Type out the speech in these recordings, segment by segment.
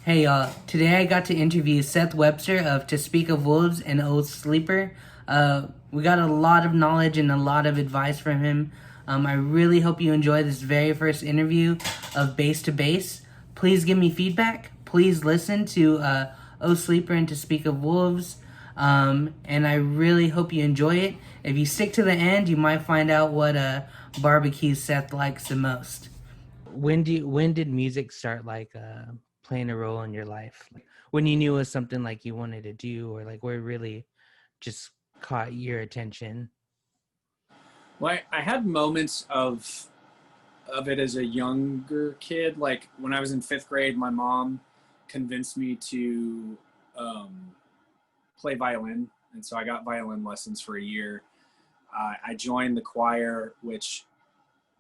Hey, today I got to interview Seth Webster of To Speak of Wolves and Old Sleeper. We got a lot of knowledge and a lot of advice from him. I really hope you enjoy this very first interview of Base to Base. Please give me feedback. Please listen to O Sleeper and To Speak of Wolves. And I really hope you enjoy it. If you stick to the end, you might find out what barbecue Seth likes the most. When did music start playing a role in your life? Like, when you knew it was something like you wanted to do, or like where it really just caught your attention? Well, I had moments of it as a younger kid. Like when I was in fifth grade, my mom convinced me to um, play violin, and so I got violin lessons for a year. I joined the choir, which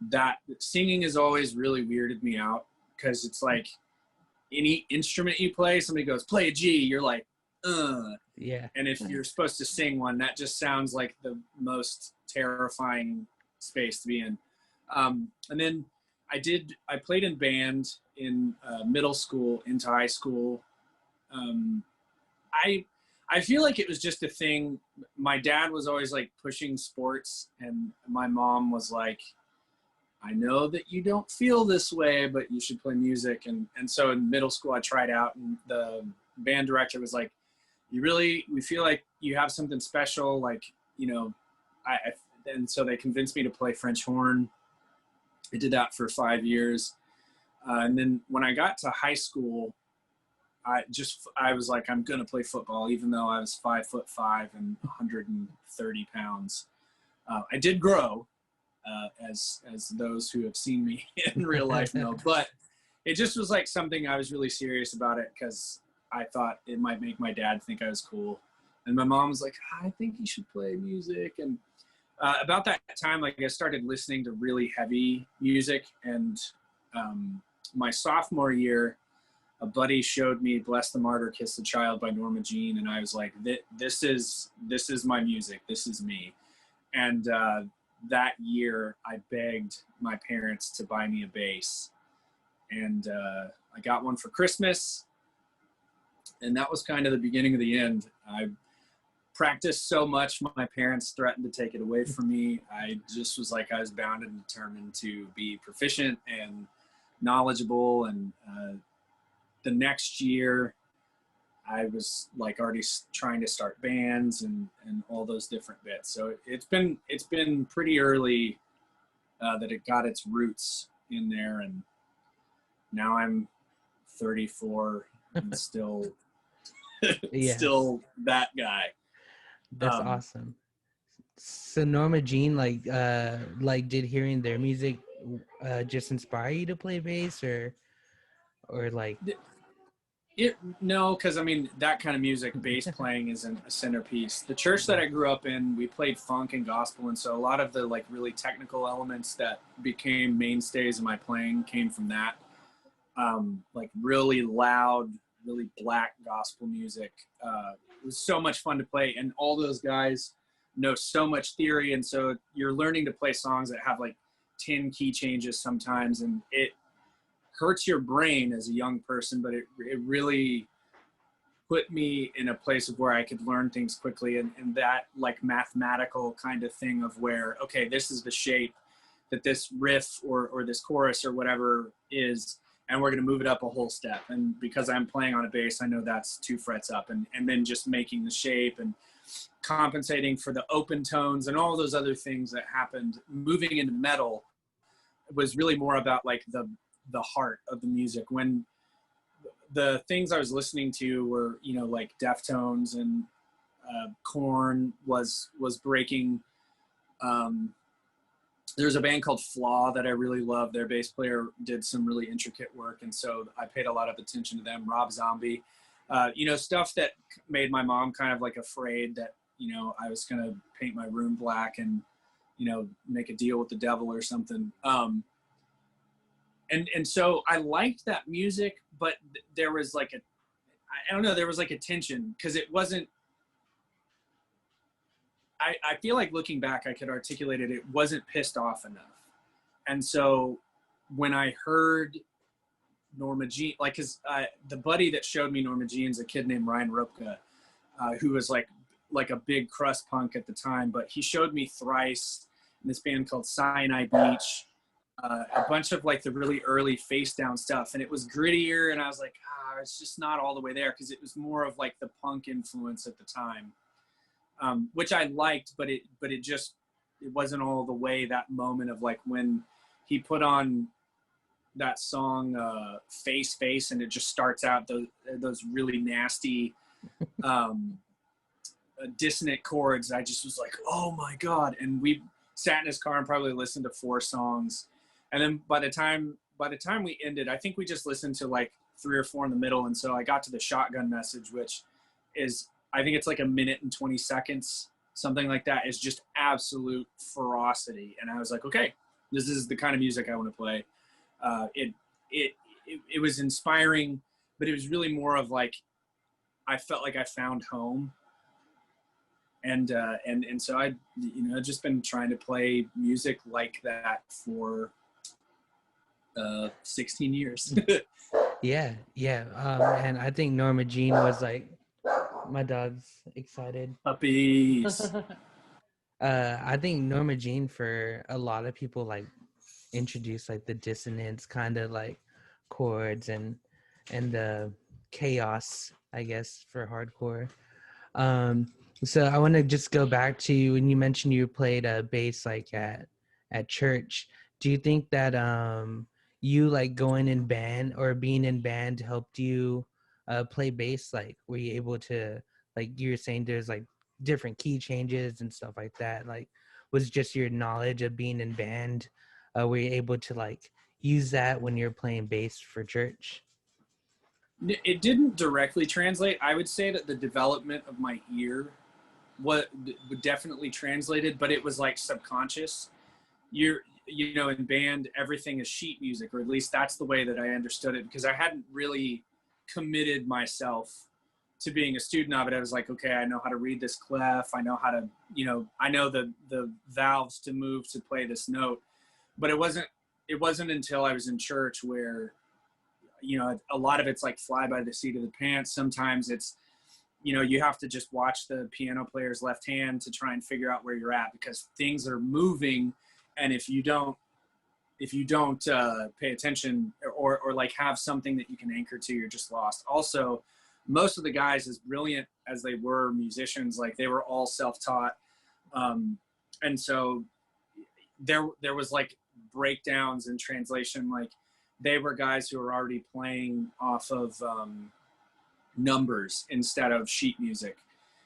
that singing has always really weirded me out because it's like any instrument you play, somebody goes play a G, you're like, Yeah. and if you're supposed to sing one, that just sounds like the most terrifying space to be in. And then I played in band in middle school into high school. Um, I, I feel like it was just a thing. My dad was always like pushing sports, and my mom was like, I know that you don't feel this way, but you should play music. And so in middle school, I tried out, and the band director was like, we feel like you have something special. Like, you know, and so they convinced me to play French horn. I did that for 5 years. And then when I got to high school, I was like, I'm going to play football, even though I was 5'5" and 130 pounds. I did grow, as those who have seen me in real life know. But it just was like something I was really serious about it because I thought it might make my dad think I was cool. And my mom was like, I think you should play music. And about that time, like I started listening to really heavy music. And my sophomore year, a buddy showed me "Bless the Martyr, Kiss the Child" by Norma Jean, and I was like, this is my music. This is me. And that year, I begged my parents to buy me a bass, and I got one for Christmas, and that was kind of the beginning of the end. I practiced so much, my parents threatened to take it away from me. I just was like, I was bound and determined to be proficient and knowledgeable. And the next year, I was like already trying to start bands and all those different bits. So it's been pretty early that it got its roots in there, and now I'm 34 and still Yeah, still that guy. that's Um, awesome. So Norma Jean, did hearing their music just inspire you to play bass, or like? no, because I mean that kind of music, bass playing isn't a centerpiece. The church that I grew up in, we played funk and gospel, and so a lot of the like really technical elements that became mainstays of my playing came from that. Like really loud, really black gospel music. It was so much fun to play, and all those guys know so much theory, and so you're learning to play songs that have like 10 key changes sometimes, and it hurts your brain as a young person, but it really put me in a place of where I could learn things quickly, and that like mathematical kind of thing of where, okay, this is the shape that this riff or this chorus or whatever is, and we're going to move it up a whole step. And because I'm playing on a bass, I know that's 2 frets up, and then just making the shape and compensating for the open tones and all those other things that happened. Moving into metal was really more about like the heart of the music. When the things I was listening to were, you know, like Deftones and Korn was breaking. Um, there's a band called Flaw that I really love. Their bass player did some really intricate work, and so I paid a lot of attention to them. Rob Zombie, you know, stuff that made my mom kind of like afraid that, you know, I was gonna paint my room black and, you know, make a deal with the devil or something. And so I liked that music, but there was like I don't know, there was like a tension because it wasn't. I feel like looking back, I could articulate it. It wasn't pissed off enough, and so when I heard Norma Jean, like, cause the buddy that showed me Norma Jean's a kid named Ryan Ropka, who was like a big crust punk at the time, but he showed me Thrice in this band called Cyanide Beach, a bunch of like the really early Face Down stuff, and it was grittier, and I was like, it's just not all the way there, because it was more of like the punk influence at the time, which I liked, but it wasn't all the way. That moment of like when he put on that song Face, and it just starts out those really nasty dissonant chords. I just was like, oh my God. And we sat in his car and probably listened to 4 songs. And then by the time we ended, I think we just listened to like 3 or 4 in the middle. And so I got to the shotgun message, which is, I think it's like 1 minute and 20 seconds, something like that. Is just absolute ferocity. And I was like, okay, this is the kind of music I want to play. It was inspiring, but it was really more of like, I felt like I found home. And so I, just been trying to play music like that for 16 years. Yeah. And I think Norma Jean was like, my dog's excited. Puppies. I think Norma Jean, for a lot of people, like introduced like the dissonance kind of like chords and the chaos, I guess, for hardcore. So I want to just go back to when you mentioned you played bass like at church. Do you think that you like going in band or being in band helped you play bass? Like, were you able to, like you were saying, there's like different key changes and stuff like that? Like, was just your knowledge of being in band, were you able to like use that when you're playing bass for church? It didn't directly translate. I would say that the development of my ear what definitely translated, but it was like subconscious. In band, everything is sheet music, or at least that's the way that I understood it, because I hadn't really committed myself to being a student of it. I was like, okay, I know how to read this clef. I know how to, I know the valves to move to play this note. But it wasn't until I was in church where, a lot of it's like fly by the seat of the pants. Sometimes it's, you have to just watch the piano player's left hand to try and figure out where you're at, because things are moving. And if you don't pay attention or like have something that you can anchor to, you're just lost. Also, most of the guys, as brilliant as they were musicians, like they were all self-taught. And so there was like breakdowns in translation. Like they were guys who were already playing off of numbers instead of sheet music.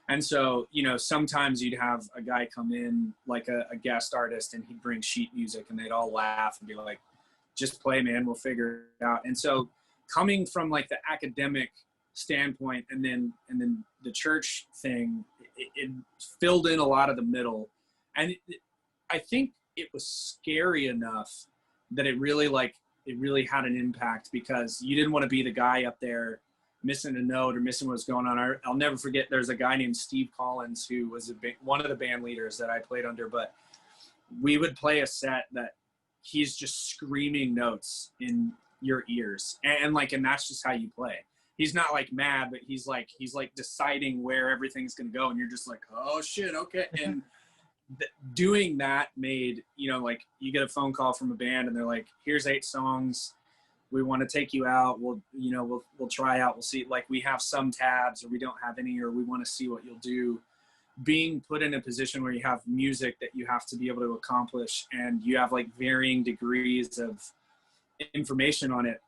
And so, sometimes you'd have a guy come in like a guest artist, and he'd bring sheet music, and they'd all laugh and be like, just play, man, we'll figure it out. And so coming from like the academic standpoint and then the church thing, it filled in a lot of the middle. And I think it was scary enough that it really had an impact, because you didn't want to be the guy up there missing a note or missing what's going on. I'll never forget, there's a guy named Steve Collins who was one of the band leaders that I played under, but we would play a set that he's just screaming notes in your ears. And that's just how you play. He's not like mad, but he's like deciding where everything's going to go. And you're just like, oh shit. Okay. And doing that made, like you get a phone call from a band and they're like, here's 8 songs. We want to take you out. We'll try out. We'll see. Like we have some tabs, or we don't have any, or we want to see what you'll do. Being put in a position where you have music that you have to be able to accomplish, and you have like varying degrees of information on it.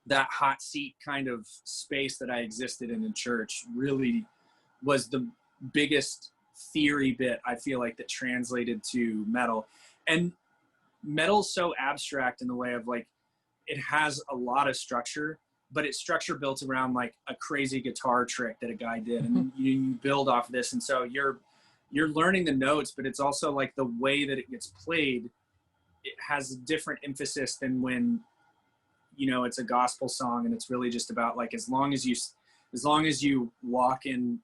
That hot seat kind of space that I existed in church really was the biggest theory bit, I feel like, that translated to metal. And metal's so abstract in the way of like, it has a lot of structure, but it's structure built around like a crazy guitar trick that a guy did. And you build off this. And so you're learning the notes, but it's also like the way that it gets played, it has a different emphasis than when, it's a gospel song and it's really just about like, as long as you walk in,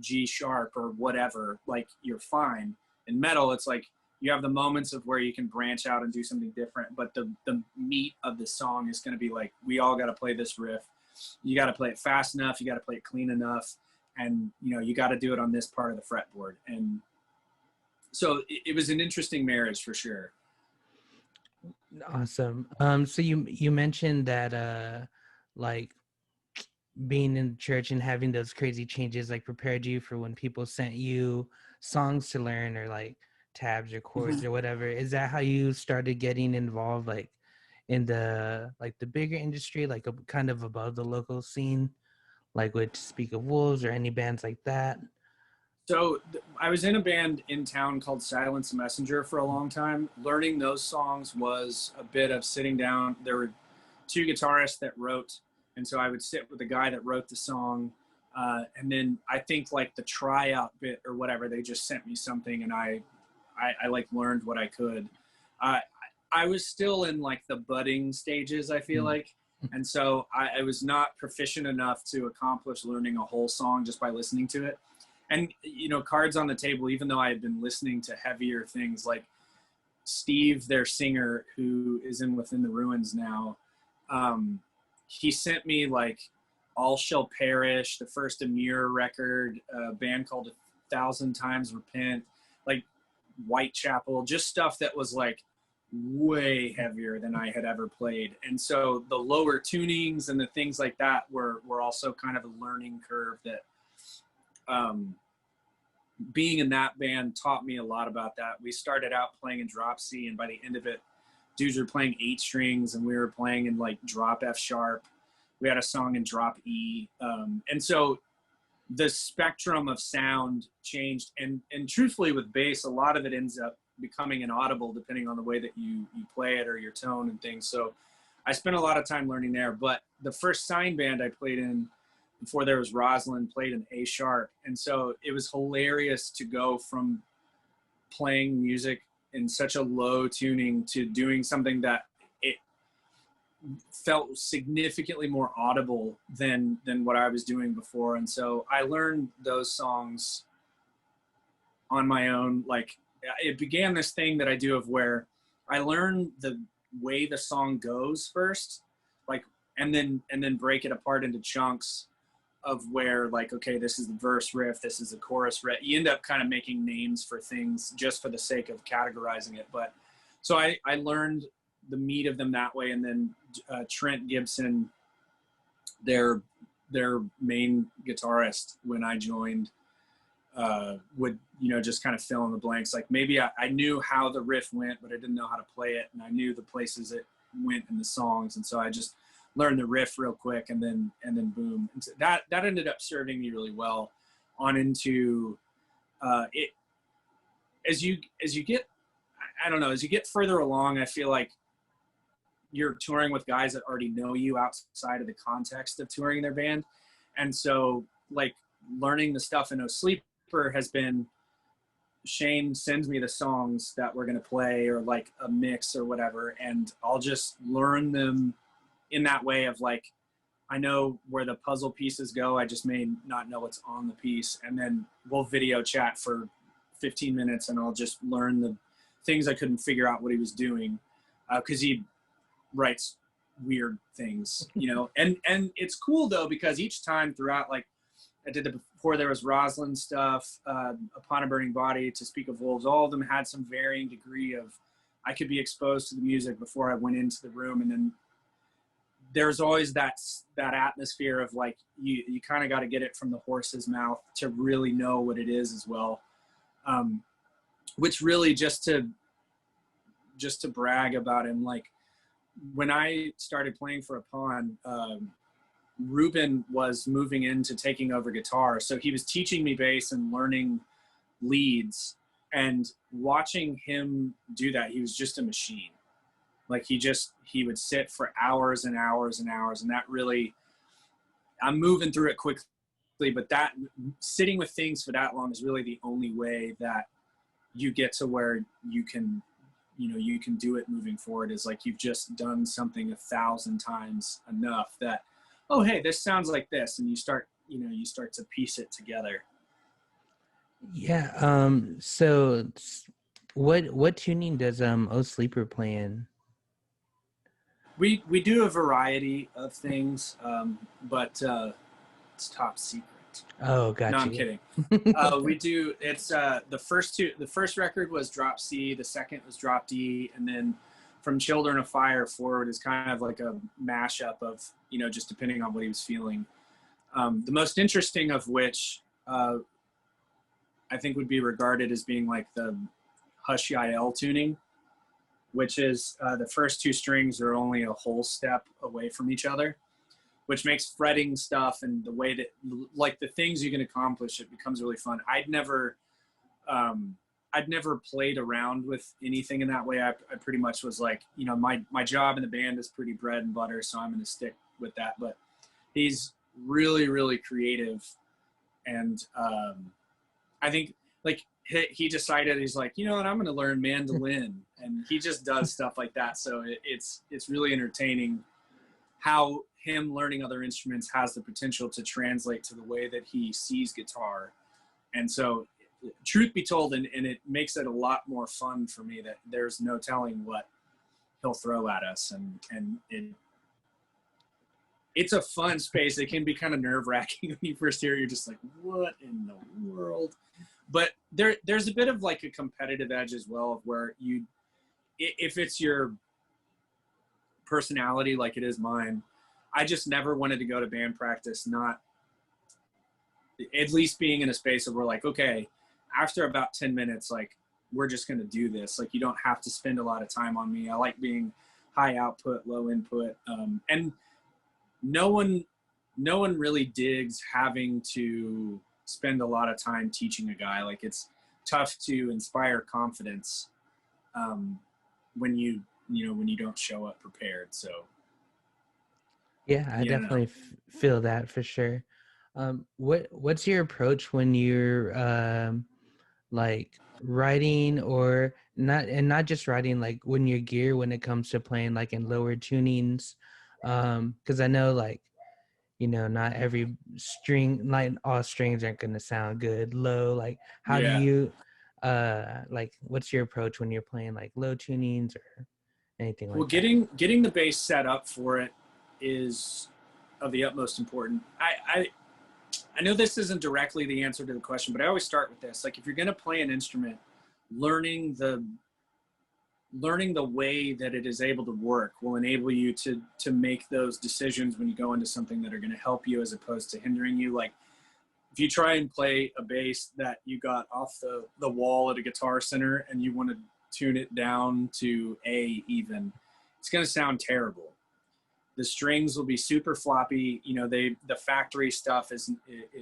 G sharp or whatever, like you're fine. In metal, it's like, you have the moments of where you can branch out and do something different, but the meat of the song is going to be like, we all got to play this riff. You got to play it fast enough. You got to play it clean enough. And, you know, you got to do it on this part of the fretboard. And so it was an interesting marriage for sure. Awesome. So you mentioned that like being in church and having those crazy changes like prepared you for when people sent you songs to learn, or like tabs or chords or whatever. Is that how you started getting involved, like in the bigger industry, like kind of above the local scene, like with Speak of Wolves or any bands like that? So I was in a band in town called Silence Messenger for a long time. Learning those songs was a bit of sitting down. There were two guitarists that wrote, and so I would sit with the guy that wrote the song, and then I think like the tryout bit or whatever, they just sent me something, and I like learned what I could. I was still in like the budding stages, I feel like, and so I was not proficient enough to accomplish learning a whole song just by listening to it. And, you know, cards on the table, even though I had been listening to heavier things like Steve, their singer, who is in Within the Ruins now, he sent me like All Shall Perish, the first Amir record, a band called 1,000 Times Repent, like Whitechapel, just stuff that was like way heavier than I had ever played. And so the lower tunings and the things like that were also kind of a learning curve that, being in that band taught me a lot about that. We started out playing in drop C, and by the end of it, dudes were playing 8 strings and we were playing in like drop F sharp. We had a song in drop E. And so the spectrum of sound changed. And truthfully with bass, a lot of it ends up becoming inaudible depending on the way that you play it or your tone and things. So I spent a lot of time learning there. But the first sign band I played in, before there was Rosalind, played an A sharp. And so it was hilarious to go from playing music in such a low tuning to doing something that it felt significantly more audible than what I was doing before. And so I learned those songs on my own. Like, it began this thing that I do of where I learn the way the song goes first, like, and then break it apart into chunks of where, like, okay, this is the verse riff, this is the chorus riff. You end up kind of making names for things just for the sake of categorizing it. But so I learned the meat of them that way. And then Trent Gibson, their main guitarist, when I joined, would, you know, just kind of fill in the blanks. Like, maybe I knew how the riff went, but I didn't know how to play it. And I knew the places it went in the songs. And so I just learn the riff real quick, and then boom. And so that ended up serving me really well on into it. As you get, I don't know, as you get further along, I feel like you're touring with guys that already know you outside of the context of touring their band. And so, like, learning the stuff in No Sleeper has been, Shane sends me the songs that we're going to play, or like a mix or whatever, and I'll just learn them in that way of like, I know where the puzzle pieces go, I just may not know what's on the piece. And then we'll video chat for 15 minutes and I'll just learn the things I couldn't figure out what he was doing, because he writes weird things, you know. And it's cool though, because each time throughout, like I did it before there was Rosalind stuff, Upon a Burning Body, To Speak of Wolves, all of them had some varying degree of, I could be exposed to the music before I went into the room. And then there's always that atmosphere of like, you kind of got to get it from the horse's mouth to really know what it is as well. Which really, just to brag about him, like when I started playing for Upon, Ruben was moving into taking over guitar. So he was teaching me bass and learning leads, and watching him do that, he was just a machine. Like he would sit for hours and hours and hours. And that really, I'm moving through it quickly, but that sitting with things for that long is really the only way that you get to where you can do it moving forward, is like, you've just done something 1,000 times enough that, oh, hey, this sounds like this. And you start to piece it together. Yeah. So What tuning does O Sleeper play in? We do a variety of things, but it's top secret. Oh, No, got I'm you. kidding. We do. It's the first two. The first record was drop C. The second was drop D, and then from Children of Fire forward is kind of like a mashup of, just depending on what he was feeling. The most interesting of which I think would be regarded as being like the Hush Yael tuning, which is the first two strings are only a whole step away from each other, which makes fretting stuff and the way that, like, the things you can accomplish, it becomes really fun. I'd never played around with anything in that way. I pretty much was like, my job in the band is pretty bread and butter, so I'm going to stick with that. But he's really, really creative. And I think, like, he decided, he's like, you know what, I'm going to learn mandolin. And he just does stuff like that. So it's really entertaining how him learning other instruments has the potential to translate to the way that he sees guitar. And so, truth be told, and it makes it a lot more fun for me that there's no telling what he'll throw at us. And it's a fun space. It can be kind of nerve-wracking when you first hear it. You're just like, what in the world? But there's a bit of like a competitive edge as well, where if it's your personality like it is mine, I just never wanted to go to band practice not at least being in a space of, we're like, okay, after about 10 minutes, like, we're just going to do this. Like, you don't have to spend a lot of time on me. I like being high output, low input. And no one really digs having to spend a lot of time teaching a guy. Like, it's tough to inspire confidence when you don't show up prepared. So Yeah, I definitely feel that for sure. What's your approach when you're like writing, or not just writing, like when your gear, when it comes to playing like in lower tunings? Because I know, like, not every string, like all strings aren't going to sound good low. Like, how do you like, what's your approach when you're playing like low tunings or anything like that? Well, getting the bass set up for it is of the utmost important. I know this isn't directly the answer to the question, but I always start with this. Like, if you're going to play an instrument, learning the way that it is able to work will enable you to make those decisions when you go into something that are going to help you as opposed to hindering you. Like, if you try and play a bass that you got off the wall at a Guitar Center and you want to tune it down to A even, it's going to sound terrible. The strings will be super floppy. The factory stuff is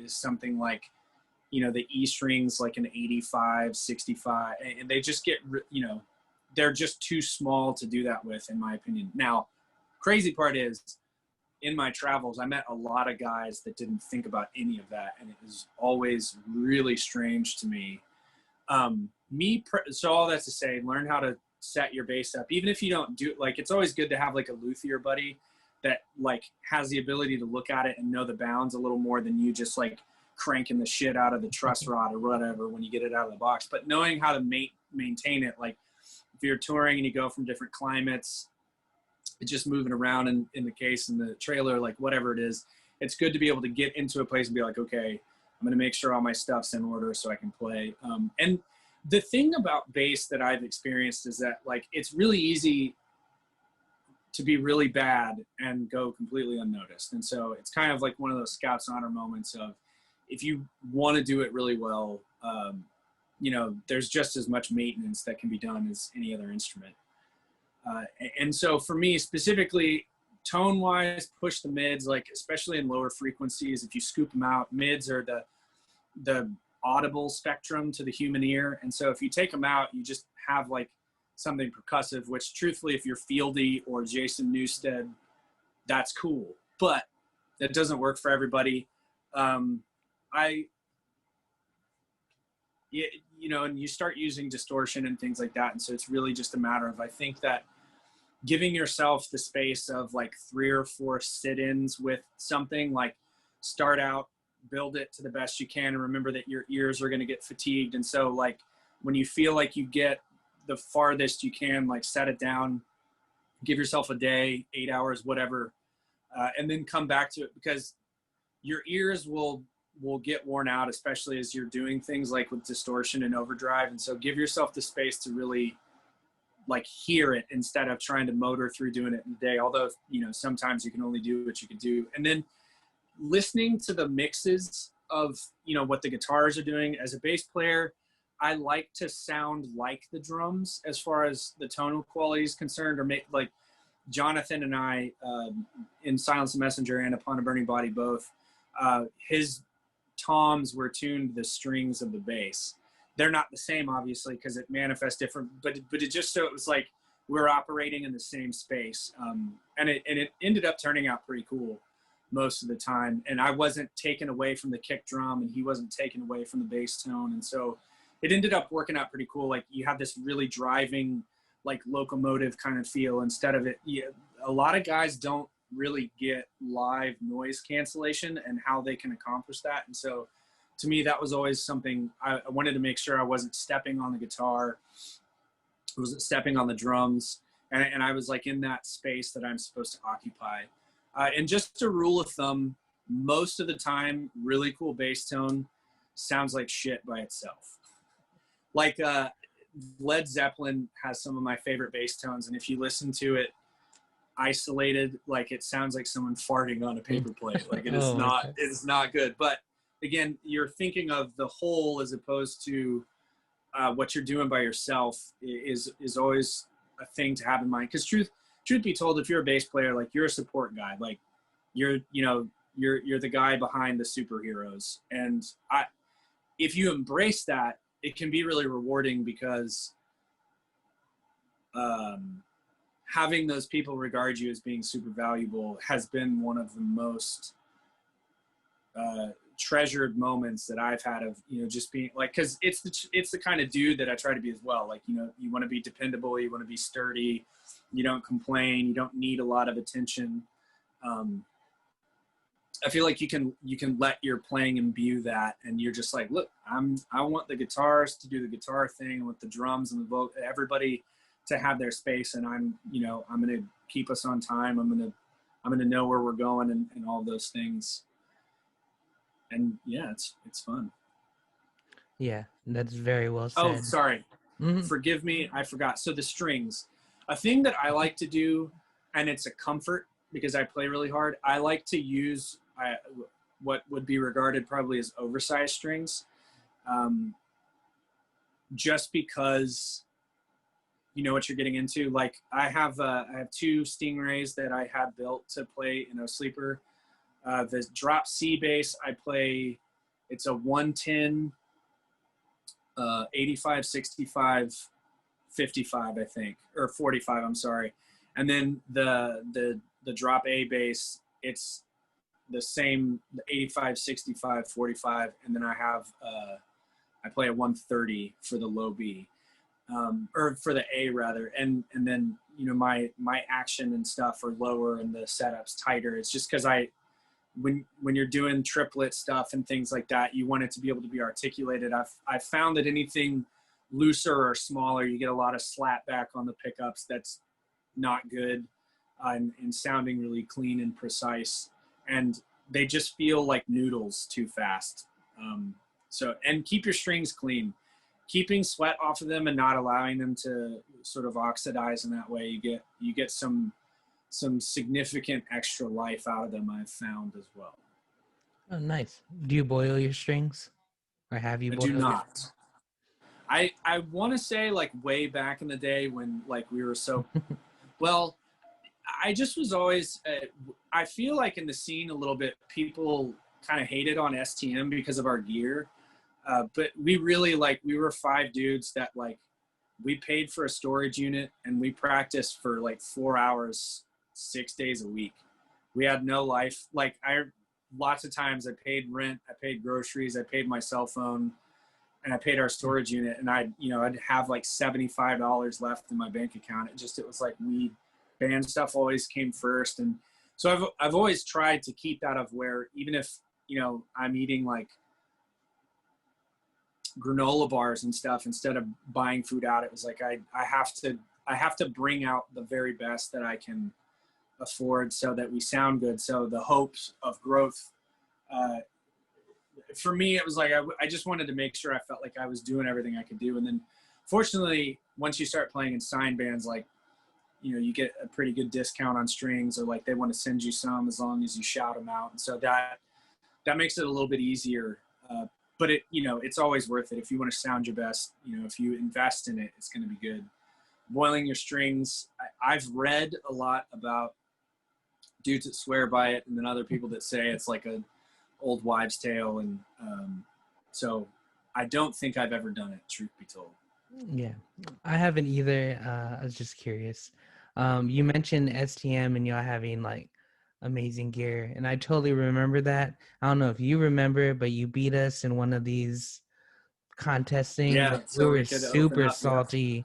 something like, the E strings, like an 85, 65, and they just get, they're just too small to do that with, in my opinion. Now, crazy part is, in my travels, I met a lot of guys that didn't think about any of that, and it was always really strange to me. So all that to say, learn how to set your bass up. Even if you don't do, like, it's always good to have like a luthier buddy that like has the ability to look at it and know the bounds a little more than you just like cranking the shit out of the truss rod or whatever when you get it out of the box. But knowing how to maintain it, like if you're touring and you go from different climates, it's just moving around in the case, in the trailer, like whatever it is, it's good to be able to get into a place and be like, okay, I'm going to make sure all my stuff's in order so I can play. And the thing about bass that I've experienced is that, like, it's really easy to be really bad and go completely unnoticed. And so it's kind of like one of those Scout's honor moments of, if you want to do it really well, there's just as much maintenance that can be done as any other instrument. And so for me specifically, tone wise, push the mids, like especially in lower frequencies. If you scoop them out, mids are the audible spectrum to the human ear. And so if you take them out, you just have like something percussive, which truthfully, if you're Fieldy or Jason Newsted, that's cool, but that doesn't work for everybody. And you start using distortion and things like that. And so it's really just a matter of, I think that giving yourself the space of like 3 or 4 sit-ins with something, like start out, build it to the best you can, and remember that your ears are going to get fatigued. And so like when you feel like you get the farthest you can, like set it down, give yourself a day, 8 hours, whatever, and then come back to it, because your ears will get worn out, especially as you're doing things like with distortion and overdrive. And so give yourself the space to really like hear it instead of trying to motor through doing it in the day. Although, sometimes you can only do what you can do. And then listening to the mixes of, what the guitars are doing. As a bass player, I like to sound like the drums as far as the tonal quality is concerned, or make like Jonathan and I, in Silence the Messenger and Upon a Burning Body both, his toms were tuned to the strings of the bass. They're not the same, obviously, because it manifests different, but it just, so it was like we're operating in the same space. And it ended up turning out pretty cool most of the time. And I wasn't taken away from the kick drum, and he wasn't taken away from the bass tone. And so it ended up working out pretty cool. Like you have this really driving, like locomotive kind of feel instead of it. Yeah, a lot of guys don't really get live noise cancellation and how they can accomplish that. And so to me, that was always something I wanted to make sure I wasn't stepping on the guitar, I wasn't stepping on the drums, and I was like in that space that I'm supposed to occupy. And just a rule of thumb, most of the time, really cool bass tone sounds like shit by itself. Like Led Zeppelin has some of my favorite bass tones, and if you listen to it isolated, like it sounds like someone farting on a paper plate. Like it is it is not good. But again, you're thinking of the whole as opposed to what you're doing by yourself is always a thing to have in mind. Because truth be told, if you're a bass player, like you're a support guy, like you're the guy behind the superheroes. And if you embrace that, it can be really rewarding, because having those people regard you as being super valuable has been one of the most treasured moments that I've had of, just being like, cause it's the kind of dude that I try to be as well. Like, you want to be dependable, you want to be sturdy, you don't complain, you don't need a lot of attention. I feel like you can let your playing imbue that, and you're just like, look, I want the guitars to do the guitar thing, with the drums and the vocal, everybody to have their space, and I'm going to keep us on time. I'm going to know where we're going, and all those things. And yeah, it's fun. Yeah, that's very well said. Oh, sorry. Mm-hmm. Forgive me, I forgot. So the strings, a thing that I like to do, and it's a comfort because I play really hard, I like to use what would be regarded probably as oversized strings, just because you know what you're getting into. Like I have 2 Stingrays that I had built to play in a sleeper. The drop C bass I play, it's a 110, 85, 65, 55, I think, or 45, I'm sorry. And then the drop A bass, it's the same, the 85, 65, 45. And then I have, I play a 130 for the low B, or for the A rather. And then, my action and stuff are lower and the setup's tighter. It's just because when you're doing triplet stuff and things like that, you want it to be able to be articulated. I've found that anything looser or smaller, you get a lot of slap back on the pickups. That's not good, and sounding really clean and precise. And they just feel like noodles too fast. And keep your strings clean. Keeping sweat off of them and not allowing them to sort of oxidize in that way, you get some significant extra life out of them, I've found as well. Oh, nice. Do you boil your strings, or have you boiled? I do not. I want to say like way back in the day when like we were so well, I just was always I feel like in the scene a little bit people kind of hated on STM because of our gear, but we really we were 5 dudes that like we paid for a storage unit and we practiced for like 4 hours 6 days a week. We had no life. Like lots of times I paid rent, I paid groceries, I paid my cell phone, and I paid our storage unit, and I'd have like $75 left in my bank account. It was like band stuff always came first. And so I've always tried to keep that of where, even if, I'm eating like granola bars and stuff instead of buying food out. It was like I have to bring out the very best that I can afford so that we sound good. So the hopes of growth, for me, it was like I just wanted to make sure I felt like I was doing everything I could do. And then fortunately, once you start playing in sign bands, like, you know, you get a pretty good discount on strings, or like they want to send you some as long as you shout them out. And so that makes it a little bit easier. But it, you know, it's always worth it. If you want to sound your best, you know, if you invest in it, it's going to be good. Boiling your strings. I've read a lot about dudes that swear by it, and then other people that say it's like a old wives' tale. And so I don't think I've ever done it, truth be told. Yeah, I haven't either. I was just curious. You mentioned STM and y'all having like amazing gear, and I totally remember that. I don't know if you remember, but you beat us in one of these contest things. Yeah, Like, so we we were could super open up, yeah. salty.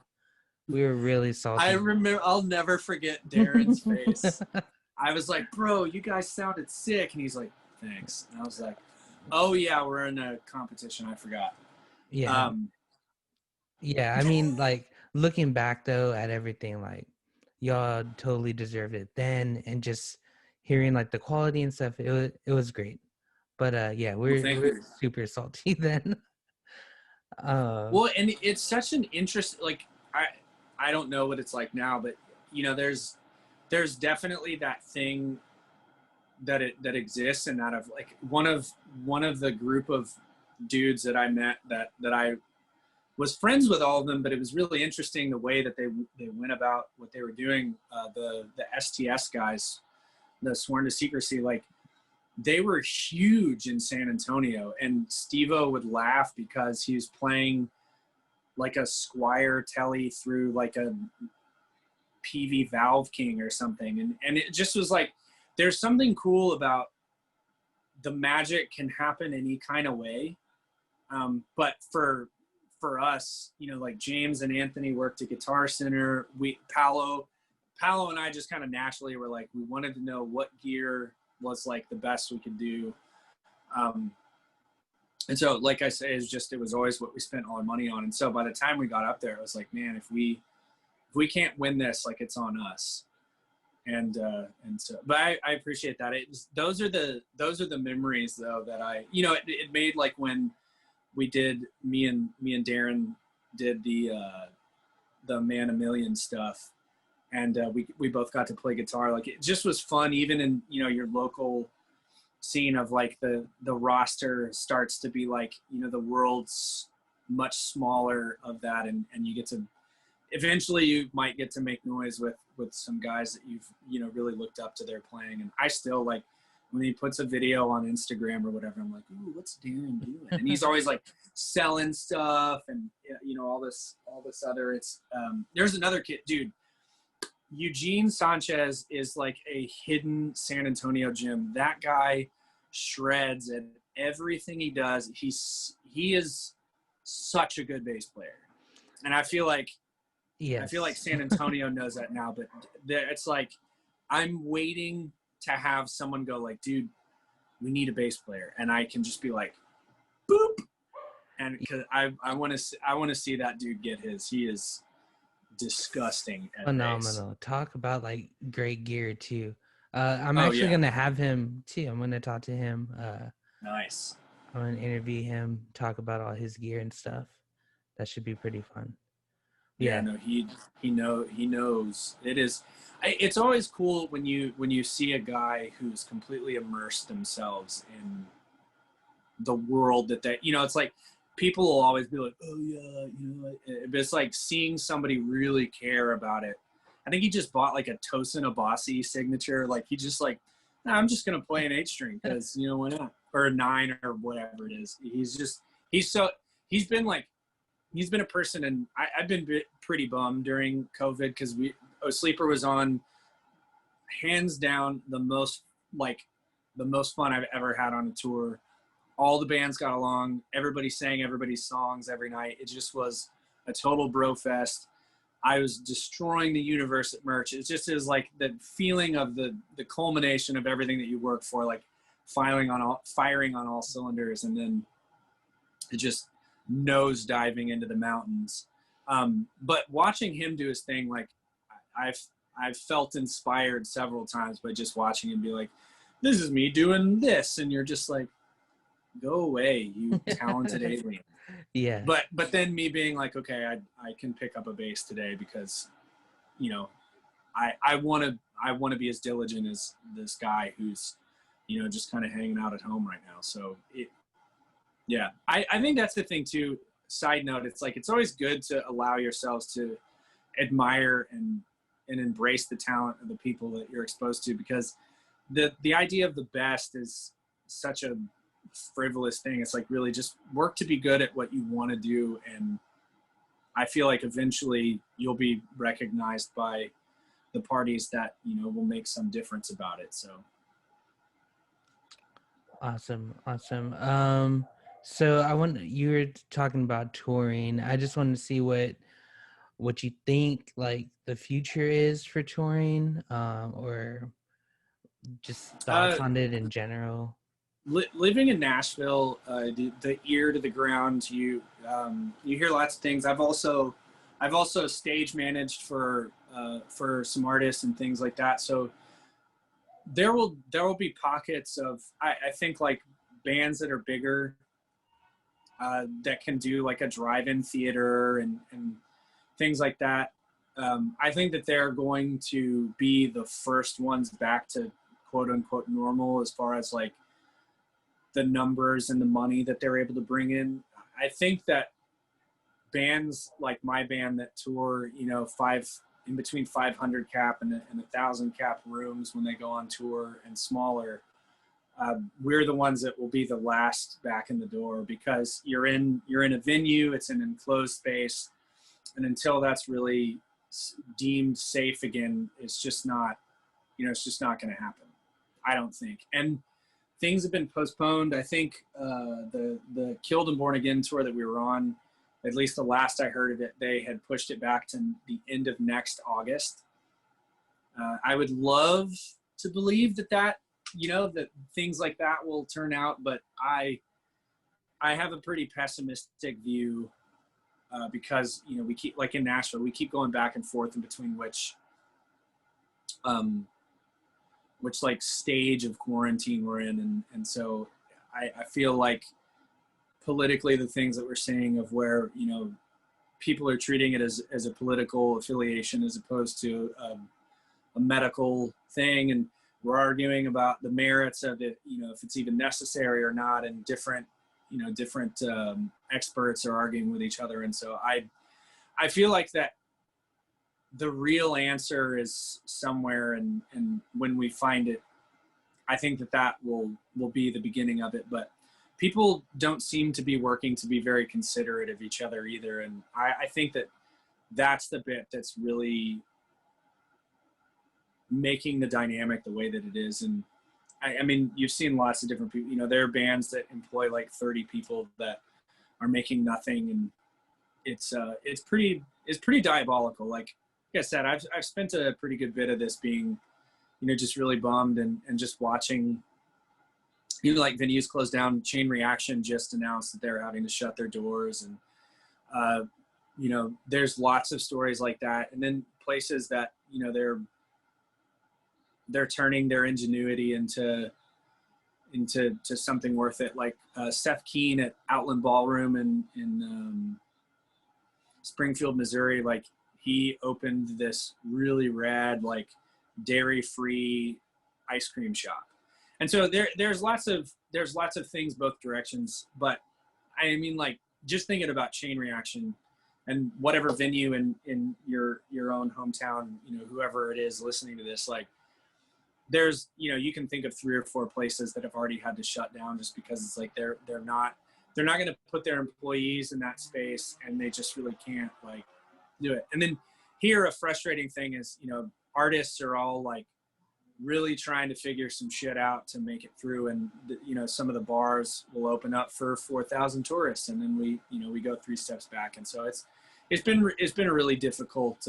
We were really salty. I remember, I'll never forget Darren's face. I was like, bro, you guys sounded sick. And he's like, thanks. And I was like, oh yeah, we're in a competition. I forgot. Yeah. Yeah, I mean, like, looking back though at everything, like, y'all totally deserved it then, and just hearing like the quality and stuff, it was great. But yeah, Well, thank we're you. super salty then. Well, and it's such an interest. Like, I don't know what it's like now, but you know, there's definitely that thing that exists, and that of like one of the group of dudes that I met that I was friends with all of them, but it was really interesting the way that they went about what they were doing. The STS guys, the Sworn to Secrecy, like, they were huge in San Antonio, and Steve-O would laugh because he was playing like a Squire Telly through like a PV Valve King or something. And it just was like, there's something cool about the magic can happen any kind of way. But for us, you know, like James and Anthony worked at Guitar Center. Paolo and I just kind of naturally were like, we wanted to know what gear was like the best we could do. And so, like I say, it was always what we spent all our money on. And so by the time we got up there, it was like, man, if we can't win this, like, it's on us. And so, but I appreciate that. Those are the memories though that it made, like when we did, me and Darren did the Man a Million stuff, and we both got to play guitar. Like, it just was fun, even in, you know, your local scene of like the roster starts to be like, you know, the world's much smaller of that, and you get to eventually, you might get to make noise with some guys that you've, you know, really looked up to their playing. And I still, like, when he puts a video on Instagram or whatever, I'm like, ooh, what's Darren doing? And he's always like selling stuff, and, you know, all this other, it's there's another kid, dude, Eugene Sanchez is like a hidden San Antonio gem. That guy shreds at everything he does. He is such a good bass player. And I feel like, yes. I feel like San Antonio knows that now, but it's like, I'm waiting to have someone go like, dude, we need a bass player. And I can just be like, boop. And cause I want to see that dude get his. He is disgusting at phenomenal bass. Talk about like great gear too. I'm actually gonna have him too. I'm gonna talk to him. Nice. I'm gonna interview him, talk about all his gear and stuff. That should be pretty fun. Yeah, no, he knows. It's always cool when you see a guy who's completely immersed themselves in the world that you know, it's like, people will always be like, oh yeah, you know, but it's like seeing somebody really care about it. I think he just bought like a Tosin Abasi signature. Like, he just like, nah, I'm just going to play an 8-string because, you know, why not? Or a 9 or whatever it is. He's been a person, and I've been pretty bummed during COVID because Sleeper was on, hands down, the most fun I've ever had on a tour. All the bands got along. Everybody sang everybody's songs every night. It just was a total bro fest. I was destroying the universe at merch. It just is like the feeling of the culmination of everything that you work for, like firing on all cylinders. And then nose diving into the mountains. But watching him do his thing, like I've felt inspired several times by just watching him be like, this is me doing this. And you're just like, go away, you talented alien. Yeah. But then me being like, okay, I can pick up a bass today because, you know, I want to be as diligent as this guy who's, you know, just kind of hanging out at home right now. So yeah, I think that's the thing too. Side note, it's like, it's always good to allow yourselves to admire and embrace the talent of the people that you're exposed to, because the idea of the best is such a frivolous thing. It's like, really just work to be good at what you want to do. And I feel like eventually you'll be recognized by the parties that, you know, will make some difference about it. So. Awesome. So you were talking about touring. I just wanted to see what you think like the future is for touring, or just thoughts on it in general. Living in Nashville, the ear to the ground, you hear lots of things. I've also stage managed for some artists and things like that. So there will be pockets of, I think, like bands that are bigger, that can do like a drive-in theater and things like that. I think that they're going to be the first ones back to quote unquote normal as far as like the numbers and the money that they're able to bring in. I think that bands like my band that tour, you know, in between 500 cap and 1,000 cap rooms when they go on tour and smaller, we're the ones that will be the last back in the door, because you're in a venue, it's an enclosed space, and until that's really deemed safe again, it's just not going to happen, I don't think. And things have been postponed. I think the Killed and Born Again tour that we were on, at least the last I heard of it, they had pushed it back to the end of next August. I would love to believe that you know, that things like that will turn out, but I have a pretty pessimistic view, because, you know, we keep, like in Nashville, we keep going back and forth in between which like stage of quarantine we're in. And so I feel like politically the things that we're seeing of where, you know, people are treating it as a political affiliation as opposed to a medical thing. And we're arguing about the merits of it, you know, if it's even necessary or not. And different experts are arguing with each other. And so I feel like that the real answer is somewhere, and when we find it, I think that will be the beginning of it. But people don't seem to be working to be very considerate of each other either. And I think that that's the bit that's really making the dynamic the way that it is. And I mean, you've seen lots of different people, you know, there are bands that employ like 30 people that are making nothing. And it's pretty diabolical. Like I said, I've spent a pretty good bit of this being, you know, just really bummed and just watching, you know, like venues close down. Chain Reaction just announced that they're having to shut their doors. And, you know, there's lots of stories like that. And then places that, you know, they're turning their ingenuity into something worth it. Like Seth Keen at Outland Ballroom in Springfield, Missouri. Like he opened this really rad, like dairy-free ice cream shop. And so there's lots of things both directions. But I mean, like, just thinking about Chain Reaction and whatever venue in your own hometown, you know, whoever it is listening to this, like, there's, you know, you can think of 3 or 4 places that have already had to shut down just because it's like they're not going to put their employees in that space, and they just really can't like do it. And then here, a frustrating thing is, you know, artists are all like really trying to figure some shit out to make it through. And you know, some of the bars will open up for 4,000 tourists, and then we go 3 steps back. And so it's been a really difficult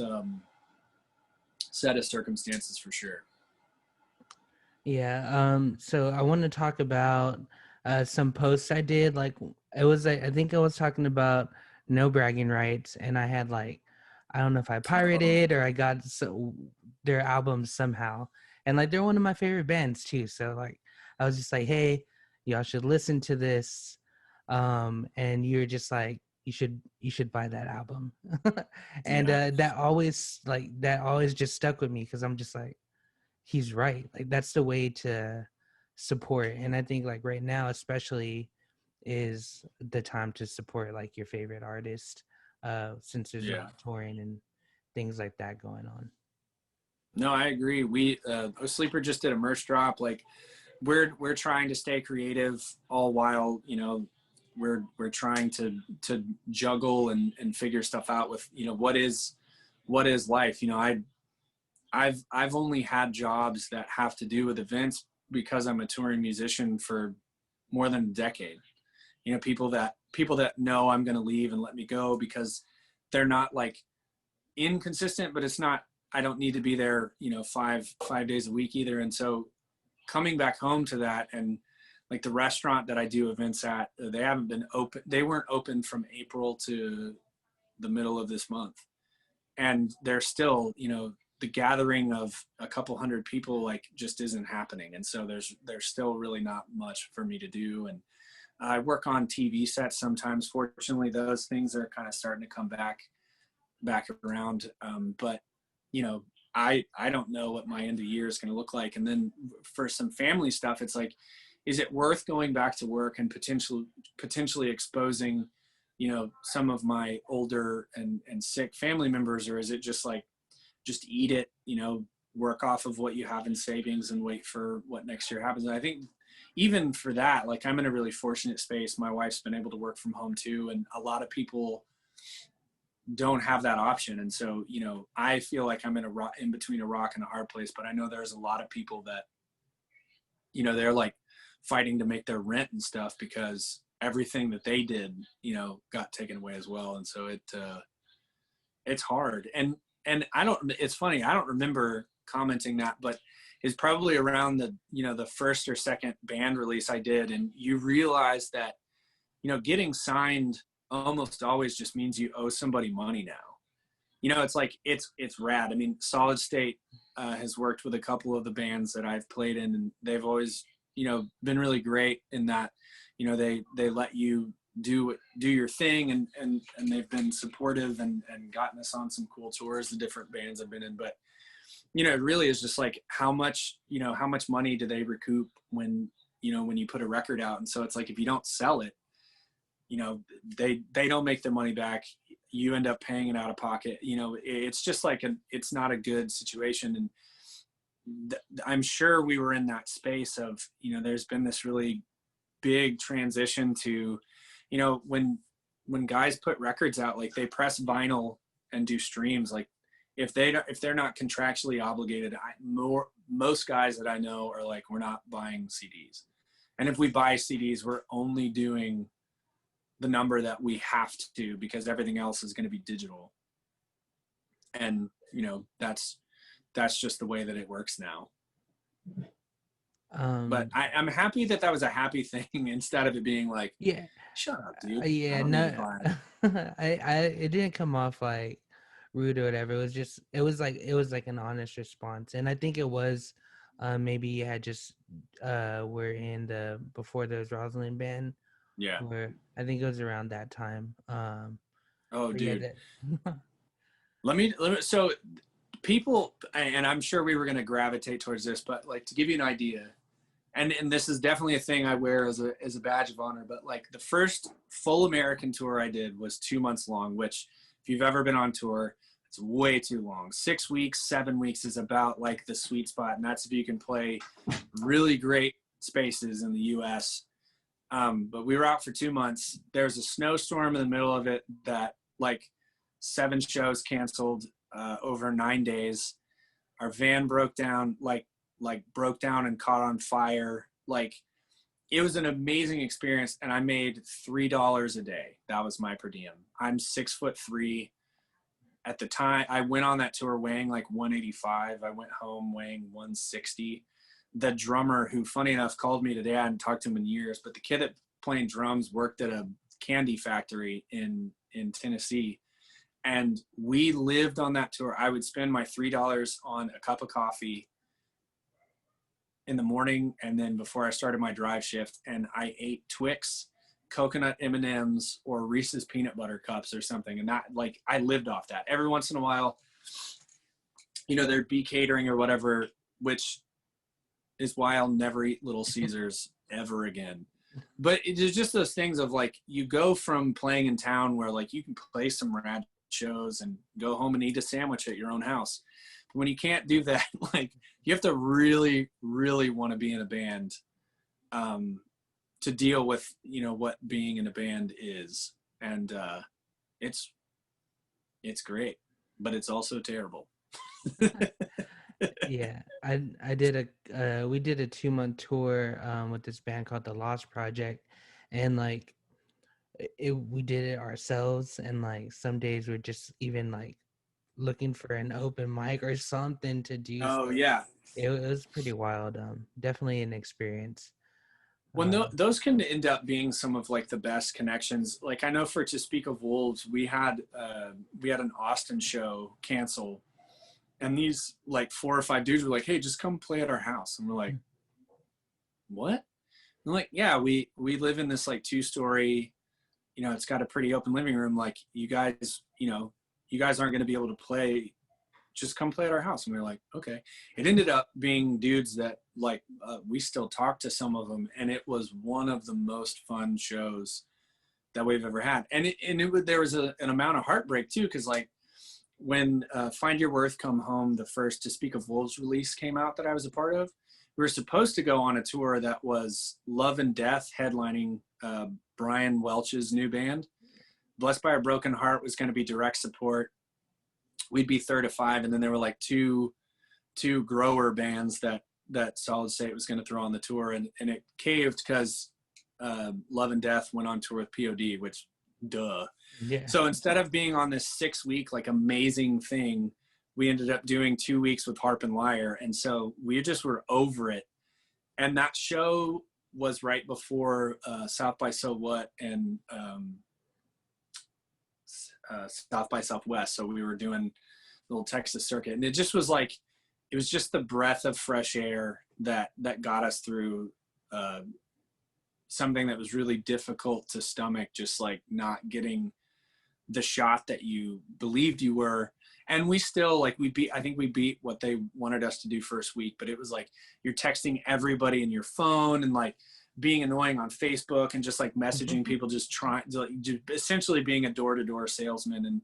set of circumstances for sure. Yeah. So I want to talk about some posts I did. Like it was, I think I was talking about no bragging rights, and I had like, I don't know if I Oh, pirated or I got their albums somehow, and like they're one of my favorite bands too. So like I was just like, hey, y'all should listen to this, and you're just like, you should buy that album, and yeah. that always just stuck with me because I'm just like, he's right. Like that's the way to support. And I think like right now, especially, is the time to support like your favorite artist, since there's a Yeah. lot of touring and things like that going on. No, I agree. We Sleeper just did a merch drop. Like we're trying to stay creative all while, we're trying to juggle and figure stuff out with, what is life. I've only had jobs that have to do with events because I'm a touring musician for more than a decade. People that know I'm going to leave and let me go because they're not like inconsistent, but it's not, I don't need to be there, 5 days a week either. And so coming back home to that, and like the restaurant that I do events at, they haven't been open. They weren't open from April to the middle of this month. And they're still, the gathering of a couple hundred people like just isn't happening. And so there's still really not much for me to do. And I work on TV sets sometimes. Fortunately, those things are kind of starting to come back around. But I don't know what my end of year is going to look like. And then for some family stuff, it's like, is it worth going back to work and potentially exposing, some of my older and sick family members, or is it just like, just eat it, work off of what you have in savings and wait for what next year happens. And I think even for that, like I'm in a really fortunate space. My wife's been able to work from home too. And a lot of people don't have that option. And so, I feel like I'm in between a rock and a hard place, but I know there's a lot of people that, they're like fighting to make their rent and stuff because everything that they did, got taken away as well. And so it's hard. And it's funny, I don't remember commenting that, but it's probably around the first or second band release I did. And you realize that, getting signed almost always just means you owe somebody money now. It's like, it's rad. I mean, Solid State has worked with a couple of the bands that I've played in, and they've always, been really great in that, they let you do your thing, and they've been supportive and gotten us on some cool tours, the different bands I've been in. But, it really is just like how much money do they recoup when you put a record out? And so it's like, if you don't sell it, they don't make their money back. You end up paying it out of pocket. It's just like it's not a good situation. And I'm sure we were in that space of, there's been this really big transition to, when guys put records out, like they press vinyl and do streams, like if they're not contractually obligated, most guys that I know are like, we're not buying CDs. And if we buy CDs, we're only doing the number that we have to, because everything else is going to be digital. And, that's just the way that it works now. But I'm happy that was a happy thing instead of it being like, Yeah. shut up, dude. Yeah, I don't need to buy no, it didn't come off like rude or whatever. It was like an honest response, and I think it was, maybe you had just were in the before the Rosalind band, Yeah. where I think it was around that time. Oh, But yeah, dude. that, Let me. So people, and I'm sure we were going to gravitate towards this, but like to give you an idea, and this is definitely a thing I wear as a badge of honor, but like the first full American tour I did was 2 months long, which if you've ever been on tour, it's way too long. 6 weeks, 7 weeks is about like the sweet spot. And that's if you can play really great spaces in the US. But we were out for 2 months. There's a snowstorm in the middle of it that like 7 shows canceled over 9 days. Our van broke down, like broke down and caught on fire. Like it was an amazing experience. And I made $3 a day. That was my per diem. I'm 6'3". At the time I went on that tour weighing like 185. I went home weighing 160. the drummer who, funny enough, called me today. I hadn't talked to him in years, but the kid that playing drums worked at a candy factory in Tennessee. And we lived on that tour. I would spend my $3 on a cup of coffee in the morning, and then before I started my drive shift, and I ate Twix, coconut M&Ms, or Reese's peanut butter cups or something. And that, like, I lived off that. Every once in a while, you know, there'd be catering or whatever, which is why I'll never eat Little Caesars ever again. But it's just those things of, like, you go from playing in town where, like, you can play some rad shows and go home and eat a sandwich at your own house. When you can't do that, like, you have to really, really want to be in a band to deal with, you know, what being in a band is. And it's great, but it's also terrible. Yeah, I did we did a 2-month tour with this band called The Lost Project, and like we did it ourselves, and like some days we're just even like looking for an open mic or something to do. Oh, So yeah. it was pretty wild. Definitely an experience. When those can end up being some of, like, the best connections. Like, I know for To Speak of Wolves, we had an Austin show cancel, and these, like, 4 or 5 dudes were like, "Hey, just come play at our house." And we're like, "What?" And they're like, "Yeah, we live in this, like, 2-story, you know, it's got a pretty open living room. Like, you guys aren't going to be able to play. Just come play at our house." And we were like, okay. It ended up being dudes that, like, we still talk to some of them, and it was one of the most fun shows that we've ever had. And there was an amount of heartbreak too, because, like, when Find Your Worth, Come Home, the first To Speak of Wolves release came out that I was a part of, we were supposed to go on a tour that was Love and Death headlining Brian Welch's new band. Blessed by a Broken Heart was going to be direct support. We'd be third of 5, and then there were, like, two grower bands that Solid State was going to throw on the tour, and it caved because Love and Death went on tour with POD, which, duh. Yeah. So instead of being on this 6-week, like, amazing thing, we ended up doing 2 weeks with Harp and Lyre, and so we just were over it. And that show was right before South by So What and South by Southwest. So we were doing a little Texas circuit, and it just was like, it was just the breath of fresh air that got us through something that was really difficult to stomach, just, like, not getting the shot that you believed you were. And we still, like, I think we beat what they wanted us to do first week, but it was like, you're texting everybody in your phone and, like, being annoying on Facebook and just, like, messaging people, just trying to, like, essentially being a door-to-door salesman. And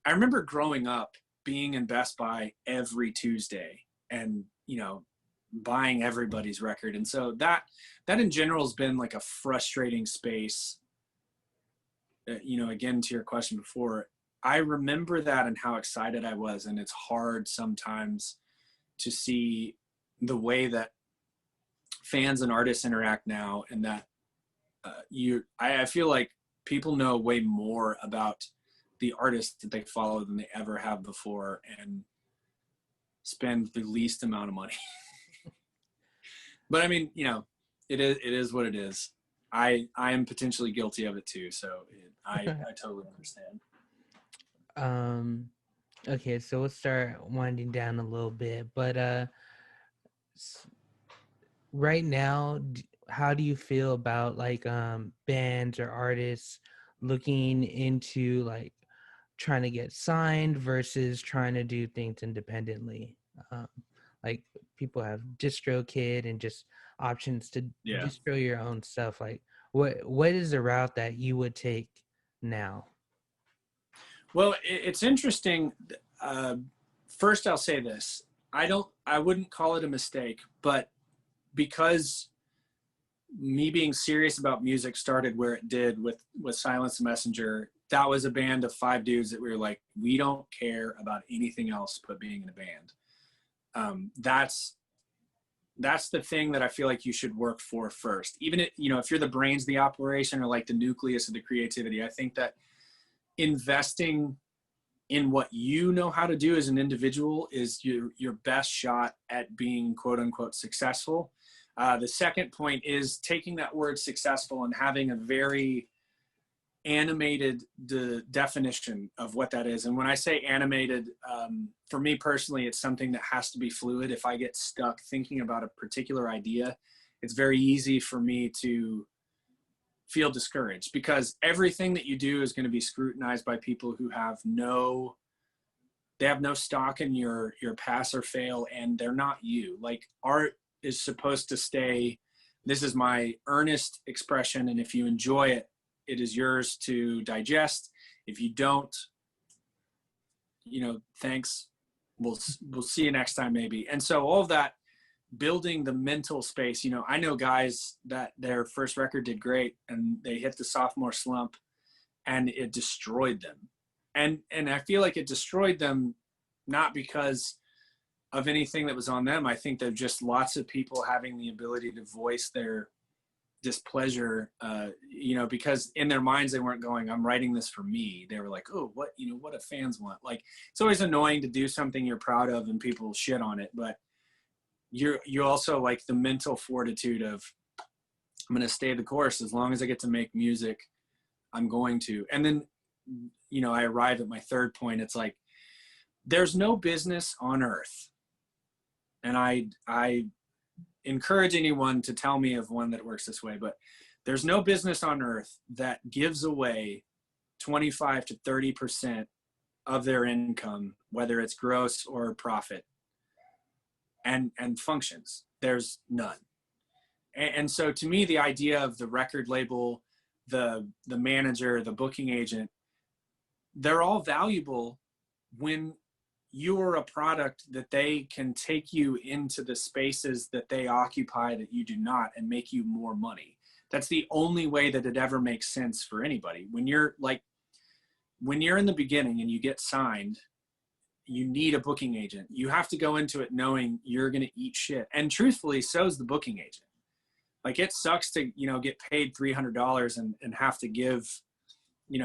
I remember growing up being in Best Buy every Tuesday and, you know, buying everybody's record. And so that in general has been, like, a frustrating space. You know, again, to your question before, I remember that and how excited I was. And it's hard sometimes to see the way that fans and artists interact now, and that I feel like people know way more about the artists that they follow than they ever have before, and spend the least amount of money. But I mean, you know, it is what it is. I am potentially guilty of it too, so I totally understand. Okay, so we'll start winding down a little bit, but right now, how do you feel about, like, bands or artists looking into, like, trying to get signed versus trying to do things independently? Like, people have DistroKid and just options to distro your own stuff. Like, what is the route that you would take now? Well, it's interesting. First, I'll say this. I wouldn't call it a mistake, but because me being serious about music started where it did with Silence the Messenger, that was a band of 5 dudes that we were like, we don't care about anything else but being in a band. That's the thing that I feel like you should work for first. Even if, you know, if you're the brains of the operation or, like, the nucleus of the creativity, I think that investing in what you know how to do as an individual is your best shot at being quote unquote successful. The second point is taking that word successful and having a very animated definition of what that is. And when I say animated, for me personally, it's something that has to be fluid. If I get stuck thinking about a particular idea, it's very easy for me to feel discouraged, because everything that you do is going to be scrutinized by people who have no stock in your pass or fail, and they're not you. Like, art is supposed to stay, this is my earnest expression, and if you enjoy it, it is yours to digest. If you don't, thanks. We'll see you next time, maybe. And so all of that, building the mental space, I know guys that their first record did great and they hit the sophomore slump and it destroyed them. And I feel like it destroyed them not because of anything that was on them. I think there's just lots of people having the ability to voice their displeasure, because in their minds they weren't going, I'm writing this for me. They were like, oh, what do fans want? Like, it's always annoying to do something you're proud of and people shit on it, but you also like the mental fortitude of, I'm going to stay the course. As long as I get to make music, I'm going to. And then, I arrive at my third point. It's like, there's no business on earth. And I encourage anyone to tell me of one that works this way, but there's no business on earth that gives away 25 to 30% of their income, whether it's gross or profit, and functions. There's none. And so to me, the idea of the record label, the manager, the booking agent, they're all valuable when you're a product that they can take you into the spaces that they occupy that you do not, and make you more money. That's the only way that it ever makes sense for anybody. When you're in the beginning and you get signed, you need a booking agent. You have to go into it knowing you're going to eat shit. And truthfully, so is the booking agent. Like, it sucks to, get paid $300 and have to give,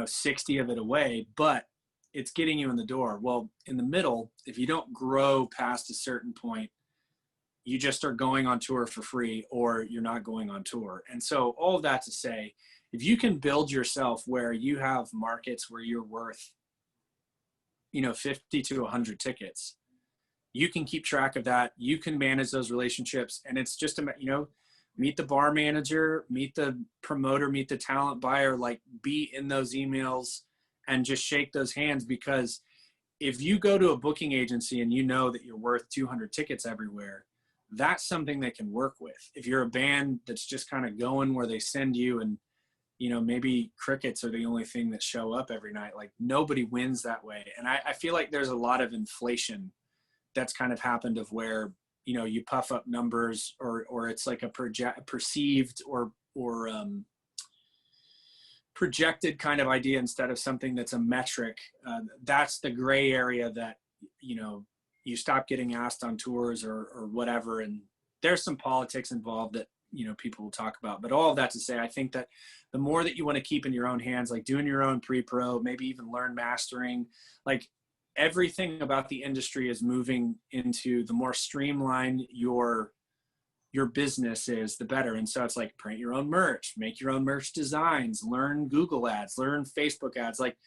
60 of it away, but it's getting you in the door. Well, in the middle, if you don't grow past a certain point, you just are going on tour for free, or you're not going on tour. And so all of that to say, if you can build yourself where you have markets where you're worth, 50 to 100 tickets, you can keep track of that. You can manage those relationships. And it's just, meet the bar manager, meet the promoter, meet the talent buyer, like, be in those emails and just shake those hands. Because if you go to a booking agency and you know that you're worth 200 tickets everywhere, that's something they can work with. If you're a band that's just kind of going where they send you, and maybe crickets are the only thing that show up every night, like, nobody wins that way. And I feel like there's a lot of inflation that's kind of happened, of where, you puff up numbers, or it's like a perceived or projected kind of idea instead of something that's a metric. That's the gray area that, you stop getting asked on tours or whatever. And there's some politics involved that, people will talk about. But all of that to say, I think that the more that you want to keep in your own hands, like doing your own pre-pro, maybe even learn mastering, like, everything about the industry is moving into the more streamlined your business is, the better. And so it's like, print your own merch, make your own merch designs, learn Google ads, learn Facebook ads. Like,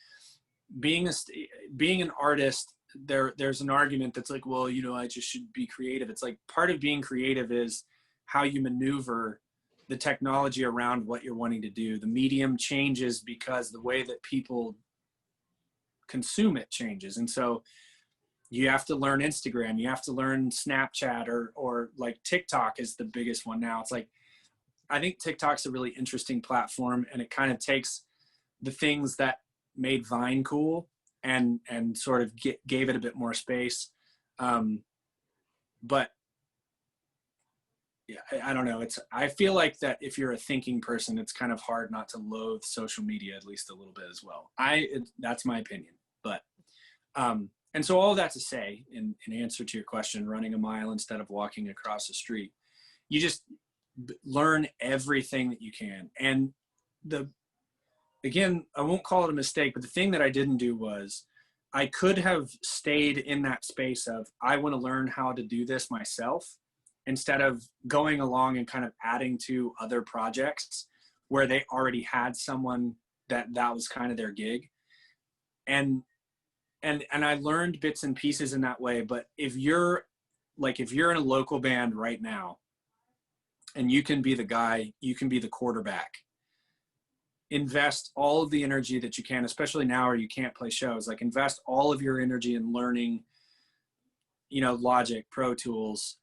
being an artist, there's an argument that's like, well, I just should be creative. It's like, part of being creative is how you maneuver the technology around what you're wanting to do. The medium changes because the way that people consume it changes. And so you have to learn Instagram, you have to learn Snapchat, or like TikTok is the biggest one now. It's like, I think TikTok's a really interesting platform, and it kind of takes the things that made Vine cool and sort of gave it a bit more space. But yeah, I don't know. I feel like that if you're a thinking person, it's kind of hard not to loathe social media at least a little bit as well. That's my opinion. But, and so all that to say, in answer to your question, running a mile instead of walking across the street, you just learn everything that you can. And again, I won't call it a mistake, but the thing that I didn't do was, I could have stayed in that space of, I want to learn how to do this myself, instead of going along and kind of adding to other projects where they already had someone that was kind of their gig. And I learned bits and pieces in that way. But if you're in a local band right now and you can be the guy, you can be the quarterback, invest all of the energy that you can, especially now where you can't play shows, like invest all of your energy in learning, Logic, Pro Tools,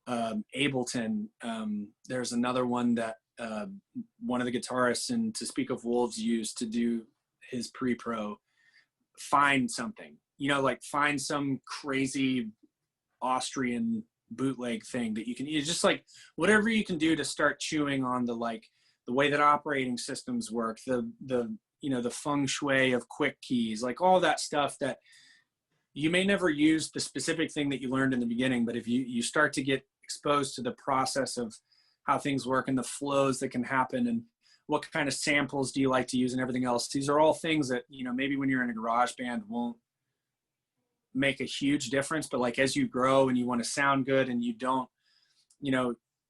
Ableton. There's another one that one of the guitarists in To Speak of Wolves used to do his pre-pro. Find something, like find some crazy Austrian bootleg thing that you can just like whatever you can do to start chewing on the way that operating systems work, the feng shui of quick keys, like all that stuff that you may never use the specific thing that you learned in the beginning, but if you start to get exposed to the process of how things work and the flows that can happen and what kind of samples do you like to use and everything else, these are all things that, maybe when you're in a garage band won't make a huge difference, but like as you grow and you want to sound good and you don't,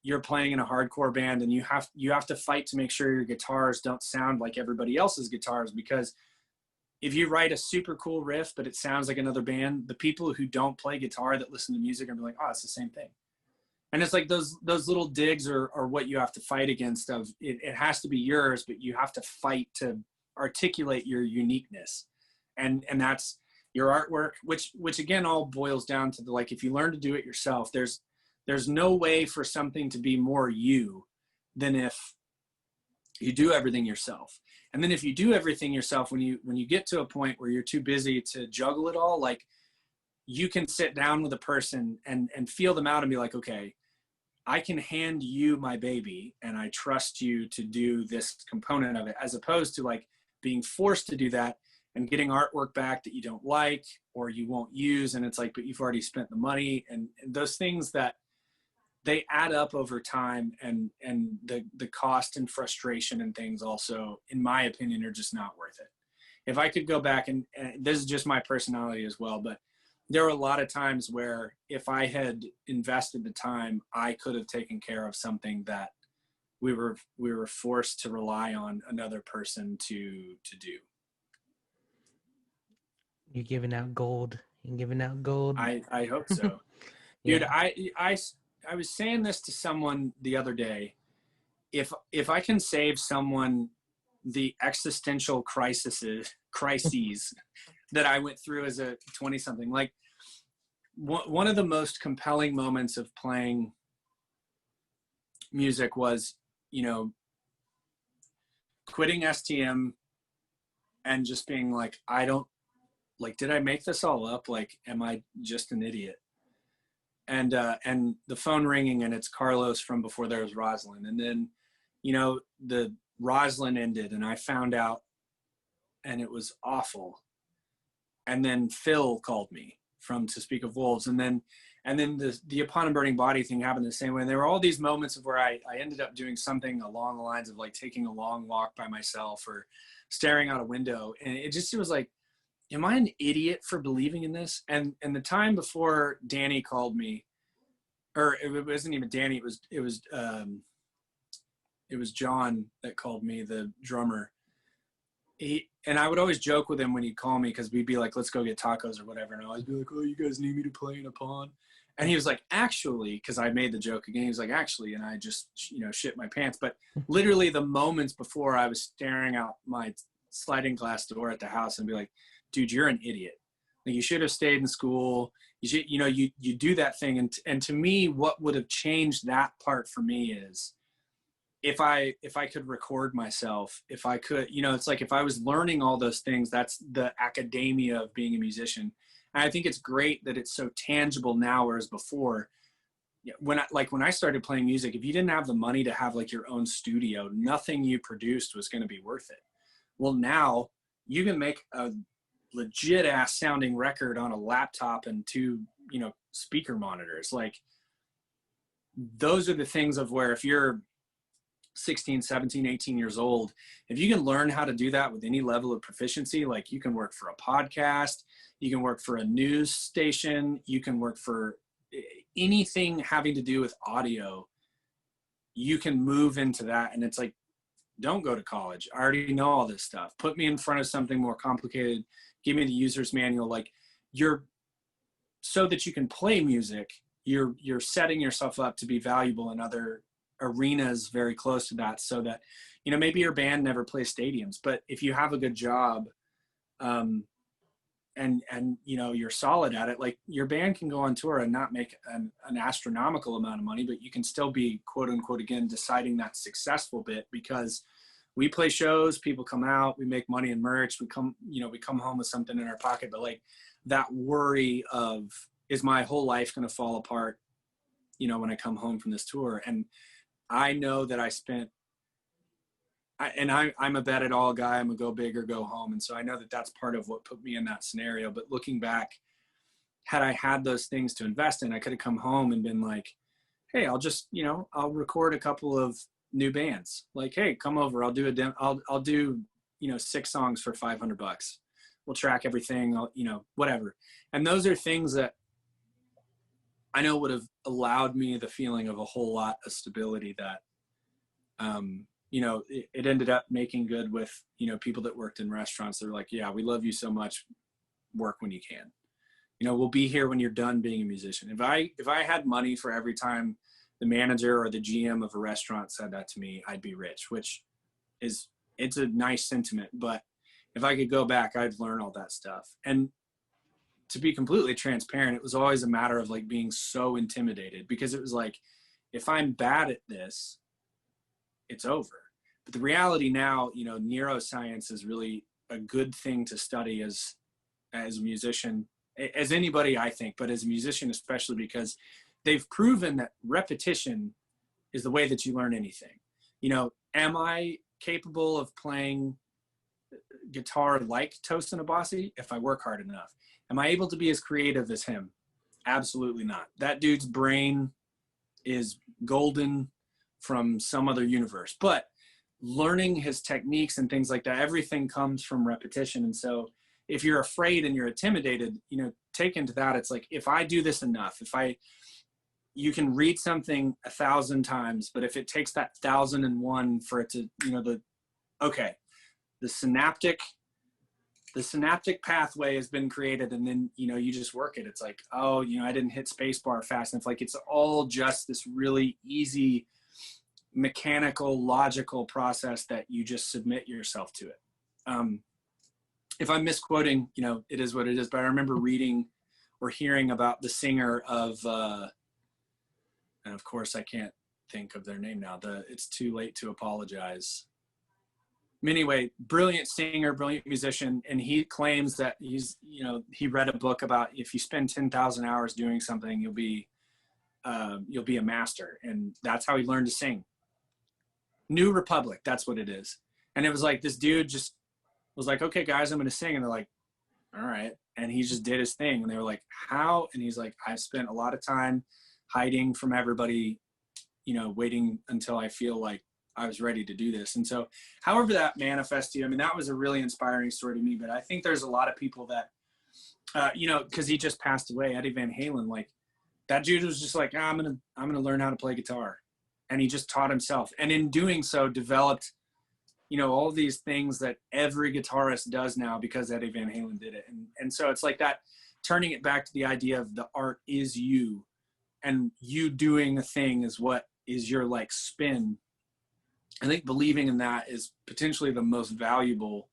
you're playing in a hardcore band and you have to fight to make sure your guitars don't sound like everybody else's guitars, because if you write a super cool riff but it sounds like another band, the people who don't play guitar that listen to music are gonna be like, oh, it's the same thing. And it's like those little digs are what you have to fight against. Of it has to be yours, but you have to fight to articulate your uniqueness, and that's your artwork, which again all boils down to the, if you learn to do it yourself, there's no way for something to be more you than if you do everything yourself. And then if you do everything yourself, when you get to a point where you're too busy to juggle it all, you can sit down with a person and feel them out and be like, okay, I can hand you my baby and I trust you to do this component of it, as opposed to being forced to do that and getting artwork back that you don't like or you won't use. And it's like, but you've already spent the money, and those things that they add up over time, and the cost and frustration and things also, in my opinion, are just not worth it. If I could go back, and this is just my personality as well, but there were a lot of times where if I had invested the time, I could have taken care of something that we were forced to rely on another person to do. You're giving out gold. You're giving out gold. I hope so. Dude, I was saying this to someone the other day. If I can save someone the existential crises that I went through as a 20-something, one of the most compelling moments of playing music was, quitting STM and just being like, did I make this all up? Am I just an idiot? And the phone ringing, and it's Carlos from Before There Was Rosalind. And then, the Rosalind ended and I found out, and it was awful. And then Phil called me from To Speak of Wolves. And then the Upon a Burning Body thing happened the same way. And there were all these moments of where I ended up doing something along the lines of taking a long walk by myself or staring out a window. And it was like, am I an idiot for believing in this? And the time before Danny called me, or it wasn't even Danny, it was John that called me, the drummer. And I would always joke with him when he'd call me, because we'd be like, let's go get tacos or whatever. And I'd always be like, oh, you guys need me to play in a pond? And he was like, actually, because I made the joke again, he was like, actually, and I just, shit my pants. But literally the moments before, I was staring out my sliding glass door at the house and be like, dude, you're an idiot. You should have stayed in school. You should, you do that thing. And to me, what would have changed that part for me is if I could record myself, if I could, it's like if I was learning all those things, that's the academia of being a musician. And I think it's great that it's so tangible now, whereas before, when I started playing music, if you didn't have the money to have your own studio, nothing you produced was going to be worth it. Well, now you can make a legit ass sounding record on a laptop and two, speaker monitors. Those are the things of where if you're 16, 17, 18 years old, if you can learn how to do that with any level of proficiency, like you can work for a podcast, you can work for a news station, you can work for anything having to do with audio, you can move into that. And it's like, don't go to college. I already know all this stuff. Put me in front of something more complicated. Give me the user's manual. Like, so that you can play music, you're setting yourself up to be valuable in other arenas very close to that, so that, you know, maybe your band never plays stadiums, but if you have a good job, and you know, you're solid at it, like your band can go on tour and not make an astronomical amount of money, but you can still be, quote unquote, again, deciding that successful bit, because we play shows, people come out, we make money in merch, we come home with something in our pocket. But like that worry of, is my whole life going to fall apart, you know, when I come home from this tour? And I know that I'm a bet it all guy. I'm a go big or go home. And so I know that that's part of what put me in that scenario. But looking back, had I had those things to invest in, I could have come home and been like, hey, I'll just, you know, I'll record a couple of new bands. Like, hey, come over. I'll do I'll do, you know, 6 songs for $500. We'll track everything, you know, whatever. And those are things that I know would have allowed me the feeling of a whole lot of stability that, you know, it ended up making good with, you know, people that worked in restaurants. They're like, yeah, we love you so much. Work when you can. You know, we'll be here when you're done being a musician. If I had money for every time the manager or the GM of a restaurant said that to me, I'd be rich, which it's a nice sentiment. But if I could go back, I'd learn all that stuff. And to be completely transparent, it was always a matter of like being so intimidated, because it was like, if I'm bad at this, it's over. But the reality now, you know, neuroscience is really a good thing to study as a musician, as anybody, I think, but as a musician especially, because they've proven that repetition is the way that you learn anything. You know, am I capable of playing guitar like Tosin Abasi? If I work hard enough. Am I able to be as creative as him? Absolutely not. That dude's brain is golden from some other universe. But learning his techniques and things like that, everything comes from repetition. And so if you're afraid and you're intimidated, you know, take into that, it's like, if I do this enough, you can read something 1,000 times, but if it takes that 1,001 for it to, you know, the synaptic pathway has been created, and then, you know, you just work it. It's like, oh, you know, I didn't hit spacebar fast enough. Like, it's all just this really easy, mechanical, logical process that you just submit yourself to it. If I'm misquoting, you know, it is what it is. But I remember reading or hearing about the singer of, and of course I can't think of their name now. It's Too Late to Apologize. Anyway, brilliant singer, brilliant musician, and he claims that he read a book about, if you spend 10,000 hours doing something, you'll be a master, and that's how he learned to sing. New Republic, that's what it is. And it was like, this dude just was like, okay, guys, I'm going to sing, and they're like, all right, and he just did his thing, and they were like, how? And he's like, I've spent a lot of time hiding from everybody, you know, waiting until I feel like I was ready to do this. And so however that manifests to you, I mean, that was a really inspiring story to me. But I think there's a lot of people that, you know, because he just passed away, Eddie Van Halen, like, that dude was just like, I'm gonna learn how to play guitar. And he just taught himself. And in doing so, developed, you know, all these things that every guitarist does now because Eddie Van Halen did it. And so it's like that, turning it back to the idea of the art is you, and you doing a thing is what is your like spin. I think believing in that is potentially the most valuable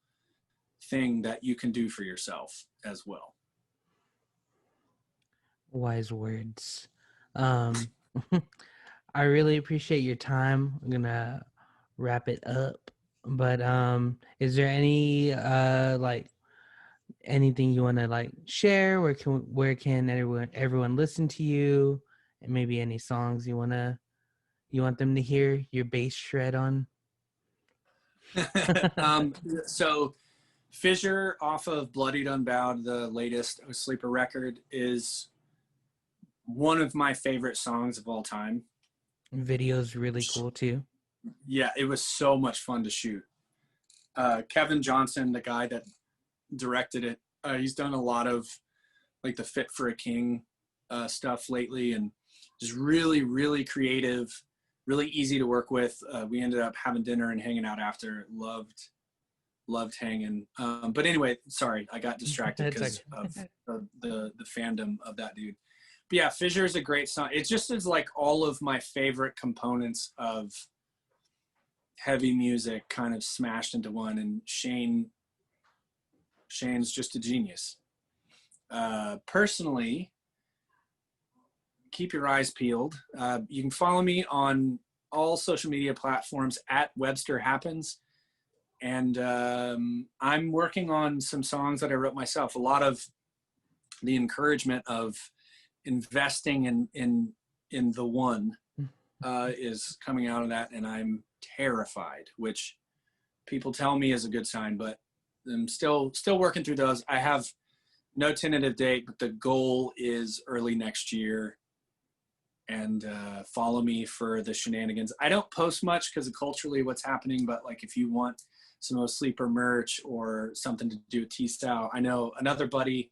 thing that you can do for yourself as well. Wise words. I really appreciate your time. I'm gonna wrap it up. But is there any like anything you want to like share? Where can everyone listen to you? And maybe any songs you want them to hear your bass shred on? So Fissure off of Bloodied Unbowed, the latest Sleeper record, is one of my favorite songs of all time. Video's really cool too. Yeah, it was so much fun to shoot. Kevin Johnson, the guy that directed it, he's done a lot of like the Fit for a King stuff lately, and just really, really creative, really easy to work with. We ended up having dinner and hanging out after. Loved hanging. But anyway, sorry, I got distracted because of the fandom of that dude. But yeah, Fissure is a great song. It just is like all of my favorite components of heavy music kind of smashed into one, and Shane's just a genius. Personally, keep your eyes peeled. You can follow me on all social media platforms at Webster Happens. And I'm working on some songs that I wrote myself. A lot of the encouragement of investing in the one is coming out of that, and I'm terrified, which people tell me is a good sign, but I'm still working through those. I have no tentative date, but the goal is early next year. And follow me for the shenanigans. I don't post much because of culturally what's happening, but like if you want some of Sleeper merch or something to do with T-Style, I know another buddy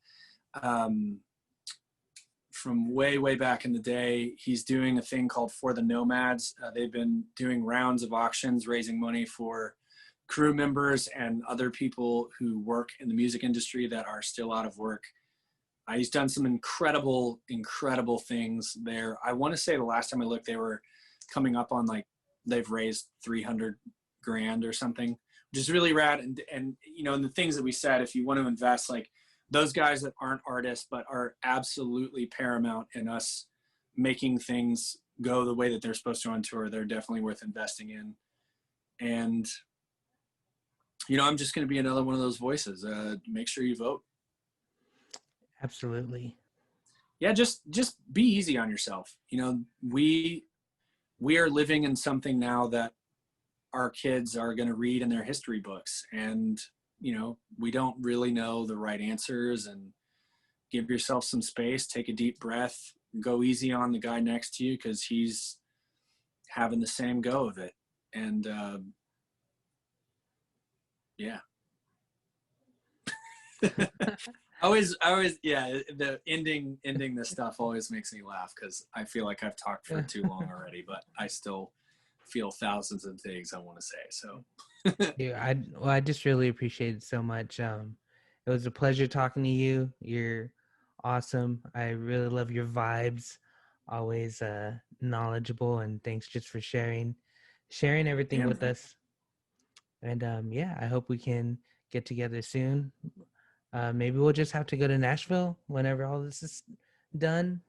from way back in the day. He's doing a thing called For the Nomads. They've been doing rounds of auctions, raising money for crew members and other people who work in the music industry that are still out of work. He's done some incredible things there. I want to say the last time I looked, they were coming up on like, they've raised 300 grand or something, which is really rad. And you know, and the things that we said, if you want to invest, like those guys that aren't artists, but are absolutely paramount in us making things go the way that they're supposed to on tour, they're definitely worth investing in. And, you know, I'm just going to be another one of those voices. Make sure you vote. Absolutely. Yeah, just be easy on yourself. You know, we are living in something now that our kids are going to read in their history books, and you know, we don't really know the right answers. And give yourself some space, take a deep breath, go easy on the guy next to you because he's having the same go of it. And yeah. I always, yeah, the ending this stuff always makes me laugh because I feel like I've talked for too long already, but I still feel thousands of things I want to say. So Yeah, I just really appreciate it so much. It was a pleasure talking to you. You're awesome. I really love your vibes. Always knowledgeable, and thanks just for sharing everything with us. And yeah, I hope we can get together soon. Maybe we'll just have to go to Nashville whenever all this is done.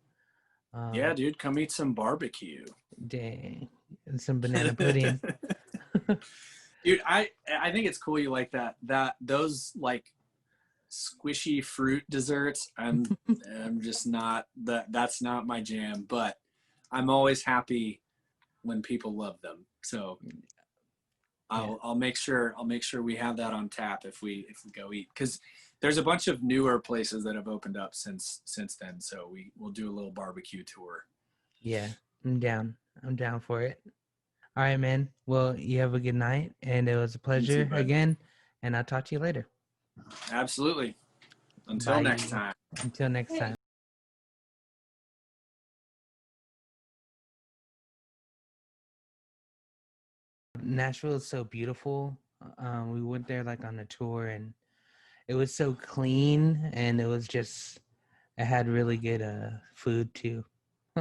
Yeah, dude, come eat some barbecue. Dang, and some banana pudding. Dude, I think it's cool you like that those like squishy fruit desserts. I'm just not that's not my jam, but I'm always happy when people love them. So I'll make sure we have that on tap if we go eat, because there's a bunch of newer places that have opened up since then. So we'll do a little barbecue tour. Yeah, I'm down for it. All right, man. Well, you have a good night, and it was a pleasure again, and I'll talk to you later. Absolutely. Until next time. Until next time. Nashville is so beautiful. We went there like on a tour, and it was so clean, and it had really good food too.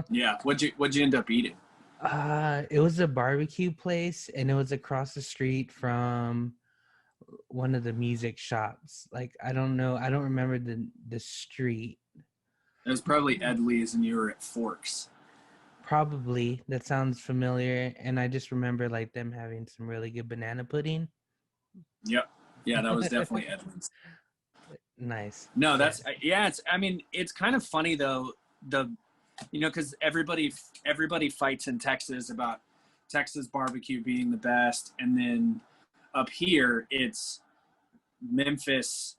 Yeah. What'd you end up eating? It was a barbecue place, and it was across the street from one of the music shops. Like, I don't remember the street. It was probably Ed Lee's, and you were at Forks. Probably. That sounds familiar. And I just remember like them having some really good banana pudding. Yep. Yeah, that was definitely Ed Lee's. Nice. No, that's it's kind of funny though, because everybody fights in Texas about Texas barbecue being the best, and then up here it's Memphis,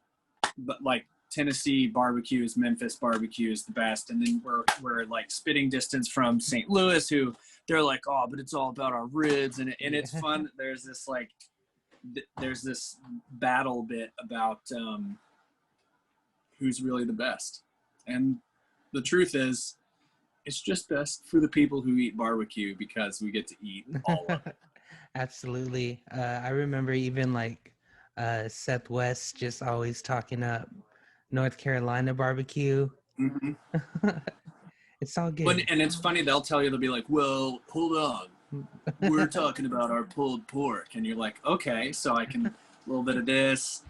but like Tennessee barbecue is Memphis barbecue is the best, and then we're like spitting distance from St. Louis, who they're like, oh, but it's all about our ribs, and it's fun. There's this like there's this battle bit about who's really the best, and the truth is, it's just best for the people who eat barbecue because we get to eat all of it. Absolutely. I remember even like Seth West just always talking up North Carolina barbecue. Mm-hmm. It's all good. And it's funny, they'll tell you, they'll be like, well, hold on, we're talking about our pulled pork, and you're like, okay, so I can a little bit of this,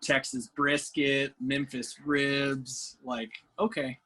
Texas brisket, Memphis ribs, like, okay,